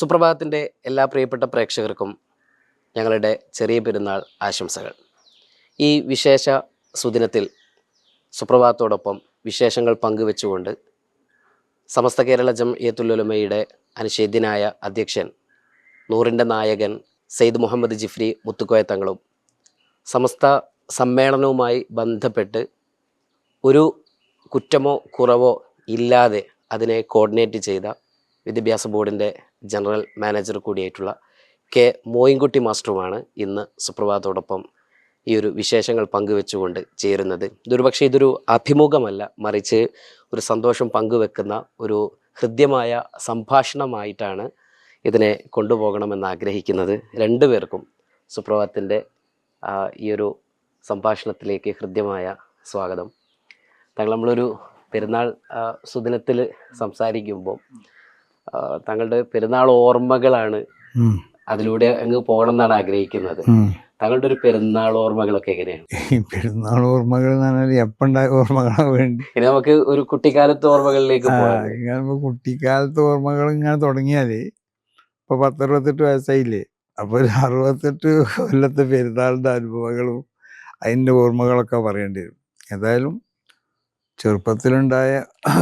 സുപ്രഭാതത്തിൻ്റെ എല്ലാ പ്രിയപ്പെട്ട പ്രേക്ഷകർക്കും ഞങ്ങളുടെ ചെറിയ പെരുന്നാൾ ആശംസകൾ. ഈ വിശേഷ സുദിനത്തിൽ സുപ്രഭാതത്തോടൊപ്പം വിശേഷങ്ങൾ പങ്കുവെച്ചുകൊണ്ട് സമസ്ത കേരള ജംഇയ്യത്തുൽ ഉലമയുടെ അനിഷേധ്യനായ അധ്യക്ഷൻ നൂറിൻ്റെ നായകൻ സെയ്ദ് മുഹമ്മദ് ജിഫ്രി മുത്തുക്കോയ തങ്ങളും സമസ്ത സമ്മേളനവുമായി ബന്ധപ്പെട്ട് ഒരു കുറ്റമോ കുറവോ ഇല്ലാതെ അതിനെ കോർഡിനേറ്റ് ചെയ്ത വിദ്യാഭ്യാസ ബോർഡിൻ്റെ ജനറൽ മാനേജർ കൂടിയായിട്ടുള്ള കെ മോയിൻകുട്ടി മാസ്റ്ററുമാണ് ഇന്ന് സുപ്രഭാതത്തോടൊപ്പം ഈ ഒരു വിശേഷങ്ങൾ പങ്കുവെച്ചുകൊണ്ട് ചേരുന്നത്. ഇതൊരുപക്ഷെ ഇതൊരു അഭിമുഖമല്ല, മറിച്ച് ഒരു സന്തോഷം പങ്കുവെക്കുന്ന ഒരു ഹൃദ്യമായ സംഭാഷണമായിട്ടാണ് ഇതിനെ കൊണ്ടുപോകണമെന്ന് ആഗ്രഹിക്കുന്നത്. രണ്ടുപേർക്കും സുപ്രഭാതത്തിൻ്റെ ഈ ഒരു സംഭാഷണത്തിലേക്ക് ഹൃദ്യമായ സ്വാഗതം. നമ്മളൊരു പെരുന്നാൾ സുദിനത്തിൽ സംസാരിക്കുമ്പോൾ താങ്കളുടെ പെരുന്നാൾ ഓർമ്മകളാണ് അതിലൂടെ അങ്ങ് പോകണം എന്നാണ് ആഗ്രഹിക്കുന്നത്. താങ്കളുടെ ഒരു പെരുന്നാൾ ഓർമ്മകളൊക്കെ എങ്ങനെയാണ്? ഈ പെരുന്നാൾ ഓർമ്മകൾ എന്ന് പറഞ്ഞാൽ എപ്പുണ്ടായ ഓർമ്മകളാണ് വേണ്ടി. ഇനി നമുക്ക് ഒരു കുട്ടിക്കാലത്ത് ഓർമ്മകളിലേക്ക് പോകാം. ഇങ്ങനെ കുട്ടിക്കാലത്ത് ഓർമ്മകൾ ഇങ്ങനെ തുടങ്ങിയാല് ഇപ്പൊ 68 വയസ്സായില്ലേ, അപ്പൊ ഒരു 68 കൊല്ലത്തെ പെരുന്നാളിന്റെ അനുഭവങ്ങളും അതിന്റെ ഓർമ്മകളൊക്കെ പറയേണ്ടി വരും. ഏതായാലും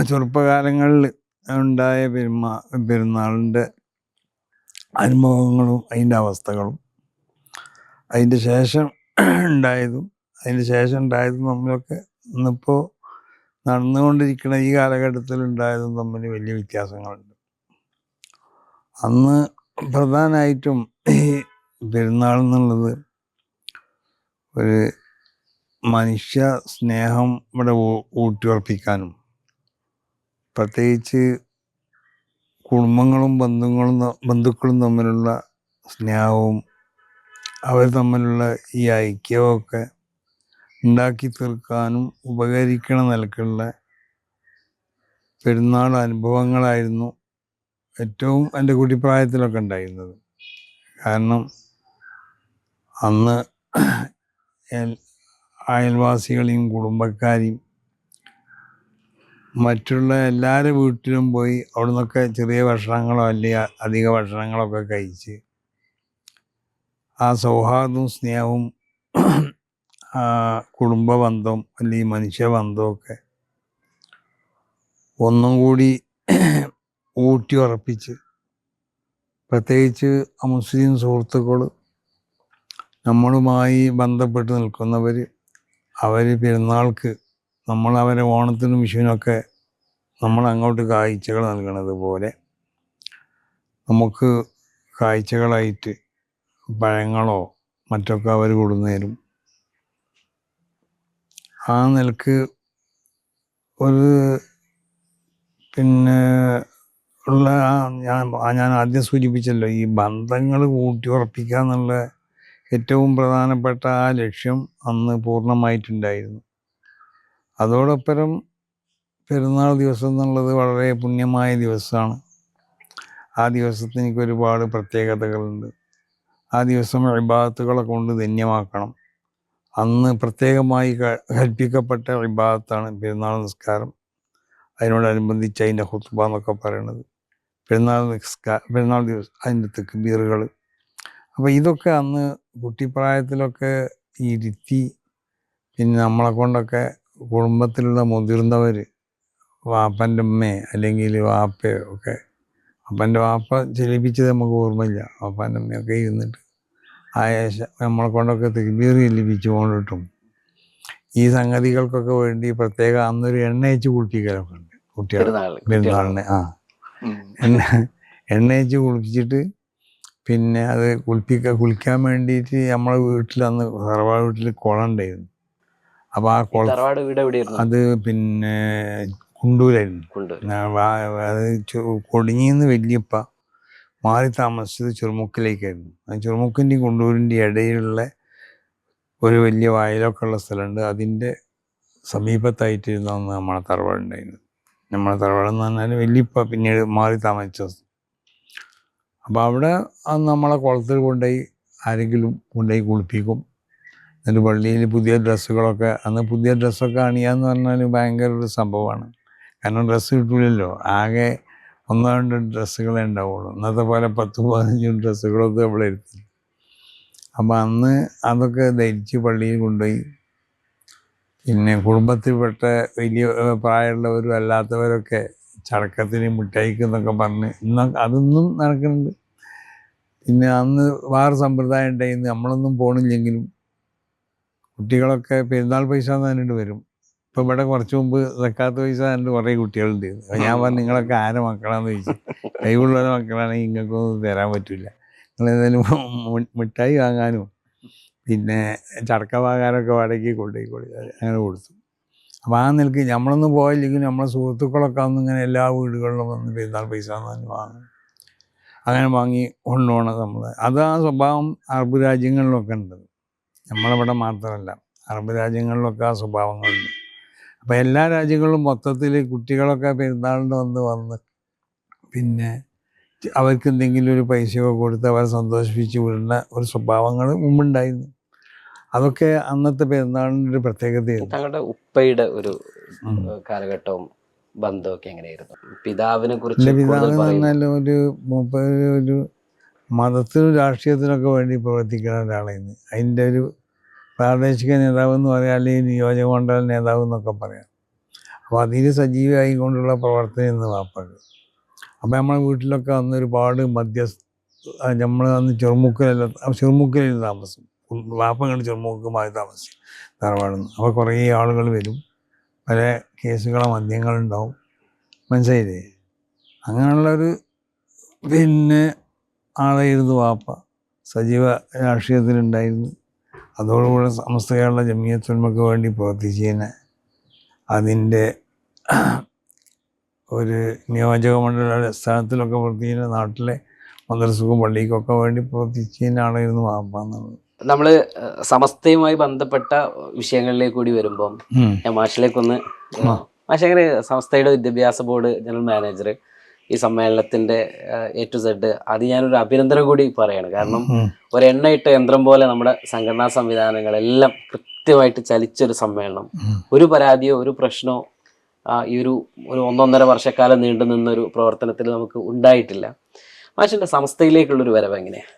ചെറുപ്പകാലങ്ങളിൽ ഉണ്ടായ പെരുന്നാളിൻ്റെ അനുഭവങ്ങളും അതിൻ്റെ അവസ്ഥകളും അതിൻ്റെ ശേഷം ഉണ്ടായതും തമ്മിലൊക്കെ ഇന്നിപ്പോൾ നടന്നുകൊണ്ടിരിക്കുന്ന ഈ കാലഘട്ടത്തിൽ ഉണ്ടായതും തമ്മിൽ വലിയ വ്യത്യാസങ്ങളുണ്ട്. അന്ന് പ്രധാനമായിട്ടും ഈ പെരുന്നാൾ എന്നുള്ളത് ഒരു മനുഷ്യ സ്നേഹം ഇവിടെ ഊട്ടിയുറപ്പിക്കാനും പ്രത്യേകിച്ച് കുടുംബങ്ങളും ബന്ധുക്കളും തമ്മിലുള്ള സ്നേഹവും അവർ തമ്മിലുള്ള ഈ ഐക്യമൊക്കെ ഉണ്ടാക്കി തീർക്കാനും ഉപകരിക്കണ നിലക്കുള്ള പെരുന്നാൾ അനുഭവങ്ങളായിരുന്നു ഏറ്റവും എൻ്റെ കുട്ടിപ്രായത്തിലൊക്കെ ഉണ്ടായിരുന്നത്. കാരണം അന്ന് അയൽവാസികളെയും കുടുംബക്കാരെയും മറ്റുള്ള എല്ലാവരുടെ വീട്ടിലും പോയി അവിടെ നിന്നൊക്കെ ചെറിയ ഭക്ഷണങ്ങളോ അല്ലെങ്കിൽ അധിക ഭക്ഷണങ്ങളൊക്കെ കഴിച്ച് ആ സൗഹാർദ്ദവും സ്നേഹവും കുടുംബ ബന്ധം അല്ലെങ്കിൽ മനുഷ്യബന്ധമൊക്കെ ഒന്നും കൂടി ഊട്ടി ഉറപ്പിച്ച്, പ്രത്യേകിച്ച് മുസ്ലിം സുഹൃത്തുക്കൾ നമ്മളുമായി ബന്ധപ്പെട്ട് നിൽക്കുന്നവർ അവർ പെരുന്നാൾക്ക് നമ്മൾ അവരെ ഓണത്തിനും വിഷുവിനൊക്കെ നമ്മൾ അങ്ങോട്ട് കാഴ്ചകൾ നൽകണത് പോലെ നമുക്ക് കാഴ്ചകളായിട്ട് പഴങ്ങളോ മറ്റൊക്കെ അവർ കൊടുന്നേരും. ആ നിലക്ക് ഒരു പിന്നെ ഉള്ള ഞാൻ ആദ്യം സൂചിപ്പിച്ചല്ലോ, ഈ ബന്ധങ്ങൾ ഊട്ടിയുറപ്പിക്കുക എന്നുള്ള ഏറ്റവും പ്രധാനപ്പെട്ട ആ ലക്ഷ്യം അന്ന് പൂർണ്ണമായിട്ടുണ്ടായിരുന്നു. അതോടൊപ്പം പെരുന്നാൾ ദിവസം എന്നുള്ളത് വളരെ പുണ്യമായ ദിവസമാണ്. ആ ദിവസത്തിന് എനിക്ക് ഒരുപാട് പ്രത്യേകതകളുണ്ട്. ആ ദിവസം ഇബാദത്തുകളെ കൊണ്ട് ധന്യമാക്കണം. അന്ന് പ്രത്യേകമായി കൽപ്പിക്കപ്പെട്ട ഇബാദത്താണ് പെരുന്നാൾ നിസ്കാരം. അതിനോടനുബന്ധിച്ച് അതിൻ്റെ ഖുത്ബ എന്നൊക്കെ പറയുന്നത്, പെരുന്നാൾ ദിവസം അതിൻ്റെ തക്ബീറുകൾ. അപ്പോൾ ഇതൊക്കെ അന്ന് കുട്ടിപ്രായത്തിലൊക്കെ ഇരുത്തി, പിന്നെ നമ്മളെ കൊണ്ടൊക്കെ കുടുംബത്തിലുള്ള മുതിർന്നവർ, വാപ്പൻ്റെ ഉമ്മയെ അല്ലെങ്കിൽ വാപ്പയോ ഒക്കെ, വാപ്പൻ്റെ വാപ്പ ചെല്ലിപ്പിച്ചത് നമുക്ക് ഓർമ്മയില്ല, വാപ്പാൻ്റെ ഉമ്മയൊക്കെ ഇരുന്നിട്ട് നമ്മളെ കൊണ്ടൊക്കെ തക്ബീർ ചെല്ലിപ്പിച്ചു കൊണ്ടിട്ടും ഈ സംഗതികൾക്കൊക്കെ വേണ്ടി പ്രത്യേക അന്നൊരു എണ്ണ വെച്ച് കുളിപ്പിക്കലൊക്കെ ഉണ്ട് കുട്ടികൾ പെരുന്നാളിന്. എണ്ണ വെച്ച് കുളിപ്പിച്ചിട്ട് പിന്നെ അത് കുളിക്കാൻ വേണ്ടിയിട്ട് നമ്മളെ വീട്ടിൽ അന്ന് തറവാട് വീട്ടിൽ കുളം ഉണ്ടായിരുന്നു. അപ്പോൾ ആ കുളം അത് പിന്നെ കുണ്ടൂരായിരുന്നു. അത് കൊടിഞ്ഞിന്ന് വല്യപ്പ മാറി താമസിച്ചത് ചെറുമുക്കിലേക്കായിരുന്നു. ആ ചെറുമുക്കിൻ്റെയും കുണ്ടൂരിൻ്റെയും ഇടയിലുള്ള ഒരു വലിയ വയലൊക്കെ ഉള്ള സ്ഥലമുണ്ട്. അതിൻ്റെ സമീപത്തായിട്ടിരുന്നു അന്ന് നമ്മളെ തറവാടുണ്ടായിരുന്നത്. നമ്മളെ തറവാടെന്ന് പറഞ്ഞാൽ വല്യപ്പ പിന്നീട് മാറി താമസിച്ചത്. അപ്പോൾ അവിടെ അന്ന് നമ്മളെ കുളത്തിൽ കൊണ്ടുപോയി ആരെങ്കിലും കൊണ്ടുപോയി കുളിപ്പിക്കും. എന്നിട്ട് പള്ളിയിൽ പുതിയ ഡ്രസ്സുകളൊക്കെ, അന്ന് പുതിയ ഡ്രസ്സൊക്കെ അണിയാന്ന് പറഞ്ഞാൽ ഭയങ്കര ഒരു സംഭവമാണ്. കാരണം ഡ്രസ്സ് കിട്ടൂലല്ലോ. ആകെ ഒന്നോ രണ്ടോ ഡ്രസ്സുകളേ ഉണ്ടാവുള്ളൂ. ഇന്നത്തെ പോലെ 10-15 ഡ്രസ്സുകളൊന്നും നമ്മളെടുത്തില്ല. അപ്പം അന്ന് അതൊക്കെ ധരിച്ച് പള്ളിയിൽ കൊണ്ടുപോയി. പിന്നെ കുടുംബത്തിൽപ്പെട്ട വലിയ പ്രായമുള്ളവരും അല്ലാത്തവരൊക്കെ ചടക്കത്തിന് മിഠായിക്ക് എന്നൊക്കെ പറഞ്ഞ് അതൊന്നും നടക്കുന്നുണ്ട്. പിന്നെ അന്ന് വേറെ സമ്പ്രദായം ഉണ്ടായിരുന്നു. നമ്മളൊന്നും പോണില്ലെങ്കിലും കുട്ടികളൊക്കെ പെരുന്നാൾ പൈസ എന്ന് പറഞ്ഞിട്ട് വരും. ഇപ്പം ഇവിടെ കുറച്ച് മുമ്പ് സക്കാത്ത് പൈസ എന്നിട്ട് കുറേ കുട്ടികളുണ്ട്. അപ്പോൾ ഞാൻ പറഞ്ഞു, നിങ്ങളൊക്കെ ആരെ മക്കളാന്ന് ചോദിച്ചു. കഴിവുള്ളവരുടെ മക്കളാണെങ്കിൽ നിങ്ങൾക്കൊന്നും തരാൻ പറ്റില്ല, നിങ്ങൾ ഏതായാലും മിഠായി വാങ്ങാനും പിന്നെ ചടക്ക വാങ്ങാനൊക്കെ വാടകയ്ക്ക് കൊണ്ടുപോയി അങ്ങനെ കൊടുത്തു. അപ്പോൾ ആ നിലയ്ക്ക് നമ്മളൊന്നും പോയില്ലെങ്കിൽ നമ്മളെ സുഹൃത്തുക്കളൊക്കെ അന്ന് ഇങ്ങനെ എല്ലാ വീടുകളിലും വന്ന് പെരുന്നാൾ പൈസ എന്ന് പറഞ്ഞ് വാങ്ങും. അങ്ങനെ വാങ്ങി കൊണ്ടുപോകണം നമ്മൾ. അത് ആ സ്വഭാവം അറബ് രാജ്യങ്ങളിലൊക്കെ ഉണ്ട്. നമ്മളിവിടെ മാത്രമല്ല, അറബ് രാജ്യങ്ങളിലൊക്കെ ആ സ്വഭാവങ്ങളുണ്ട്. അപ്പോൾ എല്ലാ രാജ്യങ്ങളിലും മൊത്തത്തിൽ കുട്ടികളൊക്കെ പെരുന്നാളിന് വന്ന് പിന്നെ അവർക്ക് എന്തെങ്കിലും ഒരു പൈസയൊക്കെ കൊടുത്ത് അവരെ സന്തോഷിപ്പിച്ച് വിടുന്ന ഒരു സ്വഭാവങ്ങൾ മുമ്പുണ്ടായിരുന്നു. അതൊക്കെ അന്നത്തെ പെരുന്നാളിൻ്റെ ഒരു പ്രത്യേകതയായിരുന്നു. താങ്കളുടെ ഉപ്പയുടെ ഒരു കാലഘട്ടവും ബന്ധമൊക്കെ എങ്ങനെയായിരുന്നു? പിതാവിനെ കുറിച്ച് പിതാവെന്ന് പറഞ്ഞാൽ ഒരു മതത്തിനും രാഷ്ട്രീയത്തിനൊക്കെ വേണ്ടി പ്രവർത്തിക്കുന്ന ഒരാളായിരുന്നു. അതിൻ്റെ ഒരു പ്രാദേശിക നേതാവ് എന്ന് പറയാൻ, അല്ലെങ്കിൽ നിയോജക മണ്ഡല നേതാവ് എന്നൊക്കെ പറയാം. അപ്പോൾ അതിൽ സജീവമായി കൊണ്ടുള്ള പ്രവർത്തനം എന്ന് വാപ്പാക്ക്. അപ്പോൾ നമ്മളെ വീട്ടിലൊക്കെ അന്ന് ഒരുപാട് നമ്മൾ അന്ന് ചെറുമുക്കിലായിരുന്നു താമസം. വാപ്പ കണ്ട് ചെറുമുക്കുമായി താമസിക്കും തറവാടുന്നു. അപ്പോൾ കുറേ ആളുകൾ വരും, പല കേസുകളെ മദ്യങ്ങളുണ്ടാവും, മനസ്സിലായില്ലേ? അങ്ങനെയുള്ളൊരു പിന്നെ ആളായിരുന്നു വാപ്പ. സജീവ രാഷ്ട്രീയത്തിലുണ്ടായിരുന്നു. അതോടുകൂടെ സമസ്ത കേരള ജമിയത്തുൽ ഉലമക്ക് വേണ്ടി പ്രവർത്തിച്ചതിന് അതിൻ്റെ ഒരു നിയോജക മണ്ഡല സ്ഥാനത്തിലൊക്കെ പ്രവർത്തിക്കുന്ന നാട്ടിലെ മദ്രസക്കും പള്ളിക്കൊക്കെ വേണ്ടി പ്രവർത്തിച്ചതിന് ആളായിരുന്നു വാപ്പ എന്നുള്ളത്. നമ്മൾ സമസ്തയുമായി ബന്ധപ്പെട്ട വിഷയങ്ങളിലേക്ക് കൂടി വരുമ്പം ഞാൻ മാഷിലേക്കൊന്ന്, മാഷങ്ങനെ സമസ്തയുടെ വിദ്യാഭ്യാസ ബോർഡ് ജനറൽ മാനേജർ, ഈ സമ്മേളനത്തിൻ്റെ A to Z, അത് ഞാനൊരു അഭിനന്ദനം കൂടി പറയാണ്. കാരണം ഒരെണ്ണയിട്ട യന്ത്രം പോലെ നമ്മുടെ സംഘടനാ സംവിധാനങ്ങളെല്ലാം കൃത്യമായിട്ട് ചലിച്ചൊരു സമ്മേളനം. ഒരു പരാതിയോ ഒരു പ്രശ്നമോ ഈ ഒരു 1.5 വർഷക്കാലം നീണ്ടു നിന്നൊരു പ്രവർത്തനത്തിൽ നമുക്ക് ഉണ്ടായിട്ടില്ല. മാഷിൻ്റെ സംസ്ഥയിലേക്കുള്ളൊരു വരവ് എങ്ങനെയാണ്?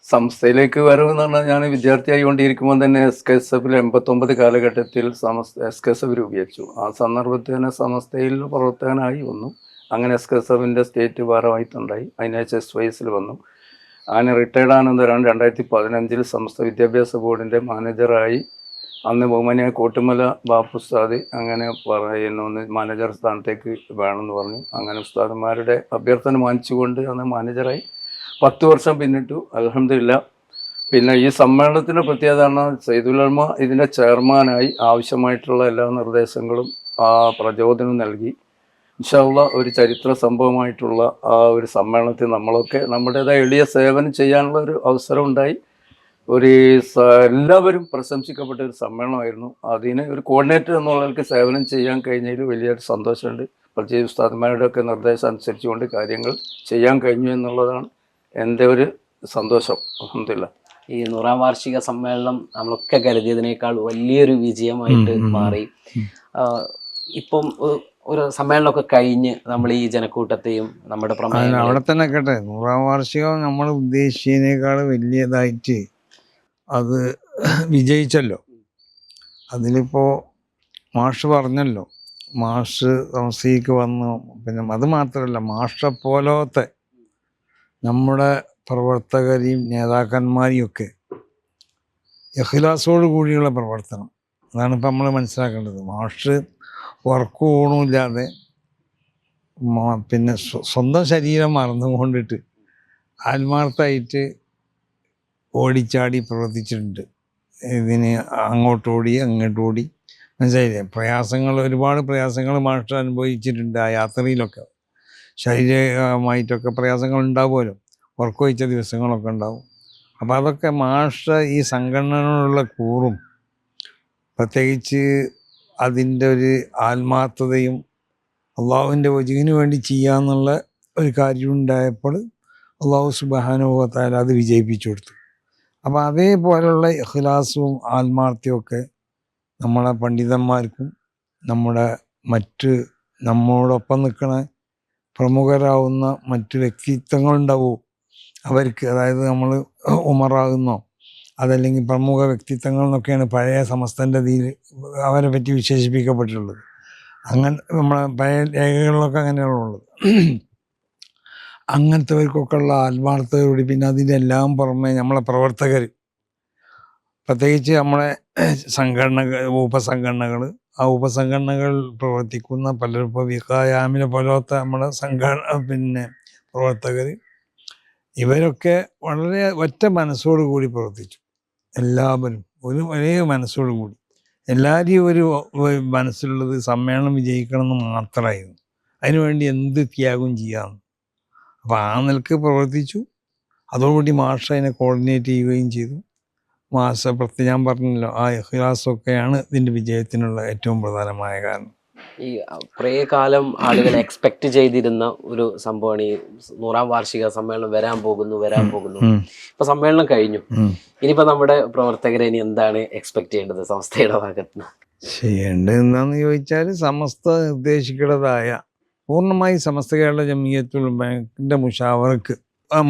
സംസ്ഥയിലേക്ക് വരവെന്ന് പറഞ്ഞാൽ, ഞാൻ വിദ്യാർത്ഥിയായി കൊണ്ടിരിക്കുമ്പോൾ തന്നെ SKSF 89 കാലഘട്ടത്തിൽ SKSF രൂപീകരിച്ചു. ആ സന്ദർഭത്തിൽ തന്നെ സമസ്തയിൽ പ്രവർത്തകനായി വന്നു. അങ്ങനെ SKSFൻ്റെ സ്റ്റേറ്റ് ഭാരമായിട്ടുണ്ടായി. അതിനുശേഷം SYSൽ വന്നു. അങ്ങനെ റിട്ടയർഡ് ആണെന്നവരാണ് 2015 സമസ്ത വിദ്യാഭ്യാസ ബോർഡിൻ്റെ മാനേജറായി. അന്ന് ബഹുമാനിയായ കോട്ടുമല ബാപ്പുസ്താദ് അങ്ങനെ പറയുന്നു, മാനേജർ സ്ഥാനത്തേക്ക് വേണമെന്ന് പറഞ്ഞു. അങ്ങനെ ഉസ്താദന്മാരുടെ അഭ്യർത്ഥന മാനിച്ചുകൊണ്ട് അന്ന് മാനേജറായി 10 വർഷം പിന്നിട്ടു. അൽഹംദുലില്ലാ. പിന്നെ ഈ സമ്മേളനത്തിൻ്റെ പ്രത്യേകത സയ്യിദുൽ ഉലമ ഇതിൻ്റെ ചെയർമാനായി ആവശ്യമായിട്ടുള്ള എല്ലാ നിർദ്ദേശങ്ങളും പ്രചോദനം നൽകി. ഇൻഷാ അല്ലാഹ് ഒരു ചരിത്ര സംഭവമായിട്ടുള്ള ആ ഒരു സമ്മേളനത്തിൽ നമ്മളൊക്കെ നമ്മുടേതായ എളിയ സേവനം ചെയ്യാനുള്ള ഒരു അവസരം ഉണ്ടായി. എല്ലാവരും പ്രശംസിക്കപ്പെട്ട ഒരു സമ്മേളനമായിരുന്നു. അതിന് ഒരു കോർഡിനേറ്റർ എന്നുള്ളവർക്ക് സേവനം ചെയ്യാൻ കഴിഞ്ഞതിൽ വലിയൊരു സന്തോഷമുണ്ട്. പ്രത്യേകിച്ച് ഉസ്താദന്മാരുടെ ഒക്കെ നിർദ്ദേശം അനുസരിച്ചുകൊണ്ട് കാര്യങ്ങൾ ചെയ്യാൻ കഴിഞ്ഞു എന്നുള്ളതാണ് എൻ്റെ ഒരു സന്തോഷം. അൽഹംദുലില്ലാ. ഈ 100ാം വാർഷിക സമ്മേളനം നമ്മളൊക്കെ കരുതിയതിനേക്കാൾ വലിയൊരു വിജയമായിട്ട് മാറി. ഇപ്പം ഒരു സമ്മേളനമൊക്കെ കഴിഞ്ഞ് നമ്മൾ ഈ ജനക്കൂട്ടത്തെയും നമ്മുടെ പ്രമേയം അവിടെ തന്നെ കേട്ടെ, 100ാം വാർഷികം നമ്മൾ ഉദ്ദേശിച്ചതിനേക്കാൾ വലിയതായിട്ട് അത് വിജയിച്ചല്ലോ. അതിലിപ്പോൾ മാഷ് പറഞ്ഞല്ലോ, മാഷ് സംസ്ഥയ്ക്ക് വന്നു. പിന്നെ അത് മാത്രമല്ല, മാഷെ പോലത്തെ നമ്മുടെ പ്രവർത്തകരെയും നേതാക്കന്മാരെയും ഒക്കെ ഇഖ്ലാസോട് കൂടിയുള്ള പ്രവർത്തനം, അതാണ് ഇപ്പം നമ്മൾ മനസ്സിലാക്കേണ്ടത്. മാഷ് ഉറക്കം ഊണുമില്ലാതെ പിന്നെ സ്വന്തം ശരീരം മറന്നുകൊണ്ടിട്ട് ആത്മാർത്ഥമായിട്ട് ഓടിച്ചാടി പ്രവർത്തിച്ചിട്ടുണ്ട്. ഇതിന് അങ്ങോട്ടോടി അങ്ങോട്ടോടി, മനസ്സിലായില്ലേ? ഒരുപാട് പ്രയാസങ്ങൾ മാഷ് അനുഭവിച്ചിട്ടുണ്ട് ആ യാത്രയിലൊക്കെ. ശാരീരികമായിട്ടൊക്കെ പ്രയാസങ്ങൾ ഉണ്ടാവുമല്ലോ, ഉറക്കൊഴിച്ച ദിവസങ്ങളൊക്കെ ഉണ്ടാവും. അപ്പോൾ അതൊക്കെ മാഷ് ഈ സംഘടനയോടുള്ള കൂറും പ്രത്യേകിച്ച് അതിൻ്റെ ഒരു ആത്മാർത്ഥതയും അള്ളാഹുവിൻ്റെ വജീഹിന് വേണ്ടി ചെയ്യാന്നുള്ള ഒരു കാര്യം ഉണ്ടായപ്പോൾ അള്ളാഹു സുബ്ഹാനഹു വ തആല അത് വിജയിപ്പിച്ചു കൊടുത്തു. അപ്പോൾ അതേപോലെയുള്ള ഇഖ്ലാസും ആത്മാർത്ഥ്യവും ഒക്കെ നമ്മളെ പണ്ഡിതന്മാർക്കും നമ്മുടെ നമ്മോടൊപ്പം നിൽക്കുന്ന പ്രമുഖരാകുന്ന മറ്റു വ്യക്തിത്വങ്ങളുണ്ടാവും അവർക്ക്. അതായത് നമ്മൾ ഉമറാകുന്നോ അതല്ലെങ്കിൽ പ്രമുഖ വ്യക്തിത്വങ്ങൾ എന്നൊക്കെയാണ് പഴയ സമസ്തൻ്റെ ഇതിൽ അവരെ പറ്റി വിശേഷിപ്പിക്കപ്പെട്ടിട്ടുള്ളത്. അങ്ങനെ നമ്മളെ പഴയ രേഖകളിലൊക്കെ അങ്ങനെയാണുള്ളത്. അങ്ങനത്തെവർക്കൊക്കെ ഉള്ള ആത്മാർത്ഥതയോടെ പിന്നെ അതിൻ്റെ എല്ലാം പുറമെ നമ്മളെ പ്രവർത്തകർ, പ്രത്യേകിച്ച് നമ്മളെ ഉപസംഘടനകൾ, ആ ഉപസംഘടനകൾ പ്രവർത്തിക്കുന്ന പലരും ഇപ്പോൾ വികായാമിനെ പോലത്തെ നമ്മളെ പിന്നെ പ്രവർത്തകർ, ഇവരൊക്കെ വളരെ ഒറ്റ മനസ്സോടു കൂടി പ്രവർത്തിച്ചു. എല്ലാവരും ഒരേ മനസ്സോടു കൂടി, എല്ലാവരെയും ഒരു മനസ്സിലുള്ളത് സമ്മേളനം വിജയിക്കണമെന്ന് മാത്രമായിരുന്നു. അതിനുവേണ്ടി എന്ത് ത്യാഗം ചെയ്യാമെന്ന്. അപ്പോൾ ആ നിലക്ക് പ്രവർത്തിച്ചു. അതോടുകൂടി മാഷ് അതിനെ കോർഡിനേറ്റ് ചെയ്യുകയും ചെയ്തു. ഞാൻ പറഞ്ഞല്ലോ, ആ ഇഖ്ലാസൊക്കെയാണ് ഇതിൻ്റെ വിജയത്തിനുള്ള ഏറ്റവും പ്രധാനമായ കാരണം. ഈ കുറേ കാലം ആളുകൾ എക്സ്പെക്ട് ചെയ്തിരുന്ന ഒരു സംഭവമാണ് ഈ 100ാം വാർഷിക സമ്മേളനം വരാൻ പോകുന്നു. ഇപ്പൊ സമ്മേളനം കഴിഞ്ഞു. ഇനിയിപ്പോ നമ്മുടെ പ്രവർത്തകരെ ഇനി എന്താണ് എക്സ്പെക്ട് ചെയ്യേണ്ടത് സംസ്ഥയുടെ ഭാഗത്ത്? ചെയ്യേണ്ടത് എന്താണെന്ന് ചോദിച്ചാൽ, സമസ്ത നിർദ്ദേശിക്കേണ്ടതായ പൂർണ്ണമായി സമസ്ത കേരള ജംഇയ്യത്തുൽ ഉലമാന്റെ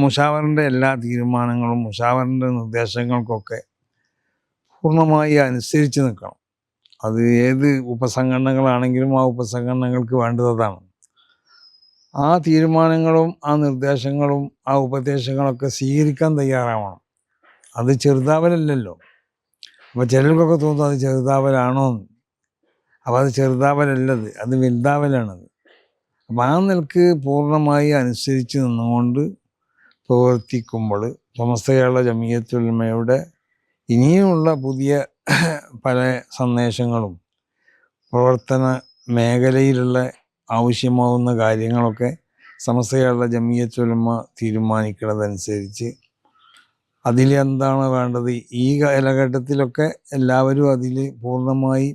മുഷാവറിൻ്റെ എല്ലാ തീരുമാനങ്ങളും മുഷാവറിൻ്റെ നിർദ്ദേശങ്ങൾക്കൊക്കെ പൂർണ്ണമായി അനുസരിച്ച് നിൽക്കണം. അത് ഏത് ഉപസംഘടനകളാണെങ്കിലും ആ ഉപസംഘടനകൾക്ക് വേണ്ടതാണ്. ആ തീരുമാനങ്ങളും ആ നിർദ്ദേശങ്ങളും ആ ഉപദേശങ്ങളൊക്കെ സ്വീകരിക്കാൻ തയ്യാറാവണം. അത് ചെറുതാവലല്ലല്ലോ. അപ്പോൾ ചിലർക്കൊക്കെ തോന്നും അത് ചെറുതാവലാണോ എന്ന്. അപ്പോൾ അത് ചെറുതാവലല്ലത്, അത് വലുതാവലാണത്. അപ്പം ആ നിലക്ക് പൂർണ്ണമായി അനുസരിച്ച് നിന്നുകൊണ്ട് പ്രവർത്തിക്കുമ്പോൾ സമസ്ത കേരള ജംഇയ്യത്തുൽ ഉലമയുടെ ഇനിയുമുള്ള പുതിയ പല സന്ദേശങ്ങളും പ്രവർത്തന മേഖലയിലുള്ള ആവശ്യമാവുന്ന കാര്യങ്ങളൊക്കെ സമസ്ത കേരള ജംഇയ്യത്തുൽ ഉലമ തീരുമാനിക്കുന്നതനുസരിച്ച് അതിലെന്താണ് വേണ്ടത്, ഈ കാലഘട്ടത്തിലൊക്കെ എല്ലാവരും അതിൽ പൂർണ്ണമായി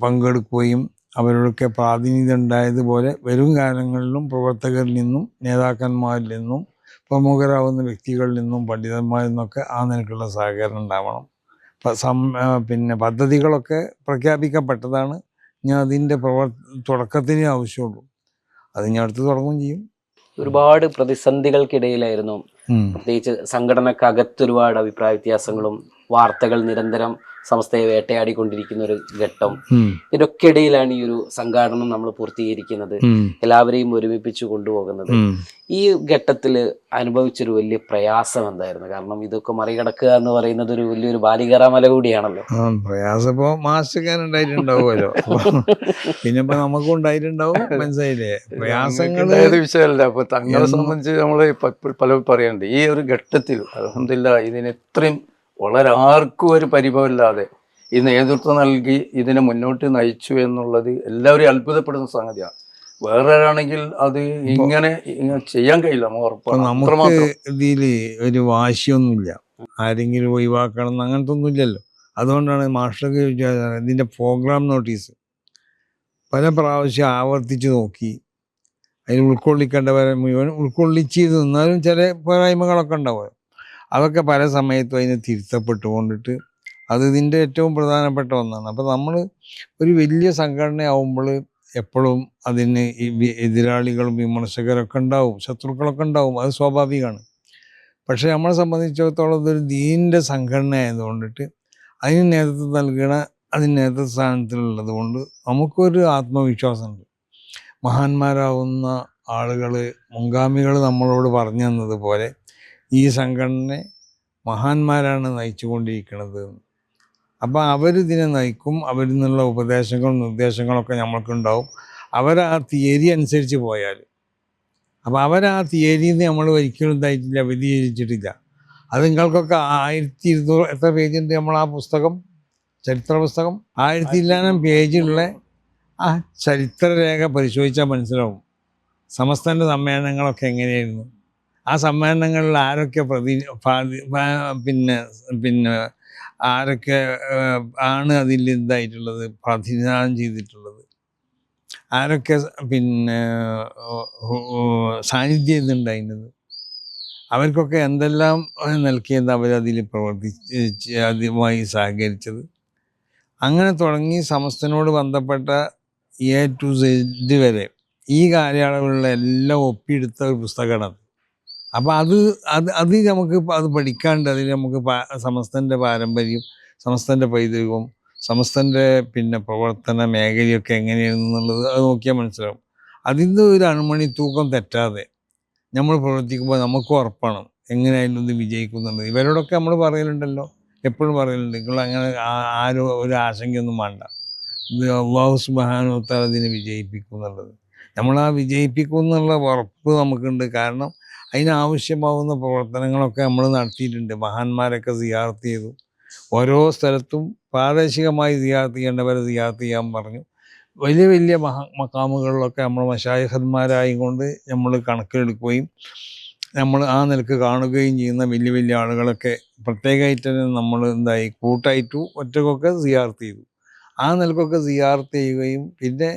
പങ്കെടുക്കുകയും അവരോടൊക്കെ പ്രാതിനിധ്യം ഉണ്ടായതുപോലെ വരും കാലങ്ങളിലും പ്രവർത്തകരിൽ നിന്നും നേതാക്കന്മാരിൽ നിന്നും പ്രമുഖരാകുന്ന വ്യക്തികളിൽ നിന്നും പണ്ഡിതന്മാരിൽ നിന്നൊക്കെ ആ നിലക്കുള്ള സഹകരണം ഉണ്ടാവണം. പദ്ധതികളൊക്കെ പ്രഖ്യാപിക്കപ്പെട്ടതാണ്. ഞാൻ അതിൻ്റെ തുടക്കത്തിനേ ആവശ്യമുള്ളൂ. അത് ഞാൻ അടുത്ത് തുടങ്ങുകയും ചെയ്യും. ഒരുപാട് പ്രതിസന്ധികൾക്കിടയിലായിരുന്നു, പ്രത്യേകിച്ച് സംഘടനക്കകത്ത് ഒരുപാട് അഭിപ്രായ വ്യത്യാസങ്ങളും വാർത്തകൾ നിരന്തരം സമസ്തയെ വേട്ടയാടിക്കൊണ്ടിരിക്കുന്ന ഒരു ഘട്ടം. ഇതിനൊക്കെ ഇടയിലാണ് ഈ ഒരു സംഘാടനം നമ്മൾ പൂർത്തീകരിക്കുന്നത്, എല്ലാവരെയും ഒരുമിപ്പിച്ചു കൊണ്ടുപോകുന്നത്. ഈ ഘട്ടത്തിൽ അനുഭവിച്ചൊരു വലിയ പ്രയാസം എന്തായിരുന്നു? കാരണം ഇതൊക്കെ മറികടക്കുക എന്ന് പറയുന്നത് ഒരു വലിയൊരു ബാലികേറാമല കൂടിയാണല്ലോ. പ്രയാസം ഇപ്പോൾ മാസ്റ്റർക്കാരുണ്ടായിട്ടുണ്ടാവുമല്ലോ, പിന്നെ ഇപ്പൊ നമുക്കും ഉണ്ടായിട്ടുണ്ടാവും. മനസ്സിലായില്ലേ? പ്രയാസങ്ങൾ വിഷയമല്ല. അപ്പൊ തങ്ങളെ സംബന്ധിച്ച് നമ്മൾ പലരും പറയാറുണ്ട്, ഈ ഒരു ഘട്ടത്തിൽ അൽഹംദുലില്ലാഹ് ഇതിന് ഇത്രയും വളരെ ആർക്കും ഒരു പരിഭവമില്ലാതെ ഈ നേതൃത്വം നൽകി ഇതിനെ മുന്നോട്ട് നയിച്ചു എന്നുള്ളത് എല്ലാവരും അത്ഭുതപ്പെടുന്ന സംഗതിയാണ്. വേറെ ആരാണെങ്കിൽ അത് ഇങ്ങനെ ചെയ്യാൻ കഴിയില്ല. നമുക്ക് ഇതിൽ ഒരു വാശിയൊന്നുമില്ല, ആരെങ്കിലും ഒഴിവാക്കണം എന്ന് അങ്ങനത്തെ ഒന്നും ഇല്ലല്ലോ. അതുകൊണ്ടാണ് മാസ്റ്റർക്ക് ഇതിൻ്റെ പ്രോഗ്രാം നോട്ടീസ് പല പ്രാവശ്യം ആവർത്തിച്ച് നോക്കി, അതിൽ ഉൾക്കൊള്ളിക്കേണ്ടവരെ മുഴുവൻ ഉൾക്കൊള്ളിച്ച് നിന്നാലും ചില പോരായ്മകളൊക്കെ ഉണ്ടാവും. അതൊക്കെ പല സമയത്തും അതിനെ തിരുത്തപ്പെട്ടുകൊണ്ടിട്ട് അത് ഇതിൻ്റെ ഏറ്റവും പ്രധാനപ്പെട്ട ഒന്നാണ്. അപ്പോൾ നമ്മൾ ഒരു വലിയ സംഘടനയാവുമ്പോൾ എപ്പോഴും അതിന് എതിരാളികളും വിമർശകരൊക്കെ ഉണ്ടാവും, ശത്രുക്കളൊക്കെ ഉണ്ടാവും, അത് സ്വാഭാവികമാണ്. പക്ഷേ നമ്മളെ സംബന്ധിച്ചിടത്തോളം ഇതൊരു ദീനിൻ്റെ സംഘടന ആയതുകൊണ്ടിട്ട് അതിന് നേതൃത്വം നൽകണ അതിന് നേതൃത്വ സ്ഥാനത്തിലുള്ളത് കൊണ്ട് നമുക്കൊരു ആത്മവിശ്വാസമുണ്ട്. മഹാന്മാരാവുന്ന ആളുകൾ, മുൻഗാമികൾ നമ്മളോട് പറഞ്ഞു തന്നതുപോലെ ഈ സംഘടനയെ മഹാന്മാരാണ് നയിച്ചു കൊണ്ടിരിക്കുന്നത്. അപ്പം അവരിതിനെ നയിക്കും, അവരിൽ നിന്നുള്ള ഉപദേശങ്ങളും നിർദ്ദേശങ്ങളൊക്കെ നമ്മൾക്കുണ്ടാവും. അവരാ തിയറി അനുസരിച്ച് പോയാൽ, അപ്പോൾ അവരാ തിയറിയിൽ നിന്ന് നമ്മൾ ഒരിക്കലും ഇതായിട്ടില്ല, വ്യതിചരിച്ചിട്ടില്ല. അത് നിങ്ങൾക്കൊക്കെ 1200 എത്ര പേജുണ്ട് നമ്മൾ ആ പുസ്തകം, ചരിത്ര പുസ്തകം 1000 പേജുള്ള ആ ചരിത്രരേഖ പരിശോധിച്ചാൽ മനസ്സിലാവും സമസ്തൻ്റെ സമ്മേളനങ്ങളൊക്കെ എങ്ങനെയായിരുന്നു. ആ സമ്മേളനങ്ങളിൽ ആരൊക്കെ ആരൊക്കെ ആണ് അതിൽ ഇതായിട്ടുള്ളത്, പ്രതിനിധാനം ചെയ്തിട്ടുള്ളത്, ആരൊക്കെ സാന്നിധ്യം ഇതുണ്ടായിരുന്നത്, അവർക്കൊക്കെ എന്തെല്ലാം നൽകിയത് അവരതിൽ പ്രവർത്തിച്ച് അതുമായി സഹകരിച്ചത്, അങ്ങനെ തുടങ്ങി സമസ്തനോട് ബന്ധപ്പെട്ട A to Z വരെ ഈ കാലയളവിലുള്ള എല്ലാം ഒപ്പിയെടുത്ത ഒരു പുസ്തകമാണ്. അപ്പം അത് നമുക്ക് അത് പഠിക്കാണ്ട് അതിൽ നമുക്ക് സമസ്തൻ്റെ പാരമ്പര്യം, സമസ്തൻ്റെ പൈതൃകവും, സമസ്തൻ്റെ പിന്നെ പ്രവർത്തന മേഖലയൊക്കെ എങ്ങനെയാണെന്നുള്ളത് അത് നോക്കിയാൽ മനസ്സിലാവും. അതിൻ്റെ ഒരു അണുമണി തൂക്കം തെറ്റാതെ നമ്മൾ പ്രവർത്തിക്കുമ്പോൾ നമുക്ക് ഉറപ്പാണ് എങ്ങനെയായാലും ഇത് വിജയിക്കുന്നുണ്ട്. ഇവരോടൊക്കെ നമ്മൾ പറയലുണ്ടല്ലോ, എപ്പോഴും പറയലുണ്ട്, നിങ്ങൾ അങ്ങനെ ആരും ഒരു ആശങ്കയൊന്നും വേണ്ട, ഇത് അല്ലാഹു സുബ്ഹാനഹു വ തആല ഇതിനെ വിജയിപ്പിക്കും എന്നുള്ളത്. നമ്മൾ ആ വിജയിപ്പിക്കും എന്നുള്ള ഉറപ്പ് നമുക്കുണ്ട്. കാരണം അതിനാവശ്യമാവുന്ന പ്രവർത്തനങ്ങളൊക്കെ നമ്മൾ നടത്തിയിട്ടുണ്ട്. മഹാന്മാരൊക്കെ സിയാറത്ത് ചെയ്തു. ഓരോ സ്ഥലത്തും പ്രാദേശികമായി സിയാറത്ത് ചെയ്യേണ്ടവരെ സിയാറത്ത് ചെയ്യാൻ പറഞ്ഞു. വലിയ വലിയ മഖാമുകളിലൊക്കെ നമ്മൾ മശായിഖന്മാരായി കൊണ്ട് നമ്മൾ കണക്കിലെടുക്കുകയും നമ്മൾ ആ നിലക്ക് കാണുകയും ചെയ്യുന്ന വലിയ വലിയ ആളുകളൊക്കെ പ്രത്യേകമായിട്ട് തന്നെ നമ്മൾ എന്തായി കൂട്ടായിട്ടു ഒറ്റക്കൊക്കെ സിയാറത്ത് ചെയ്തു. ആ നിലക്കൊക്കെ സിയാറത്ത് ചെയ്യുകയും പിന്നെ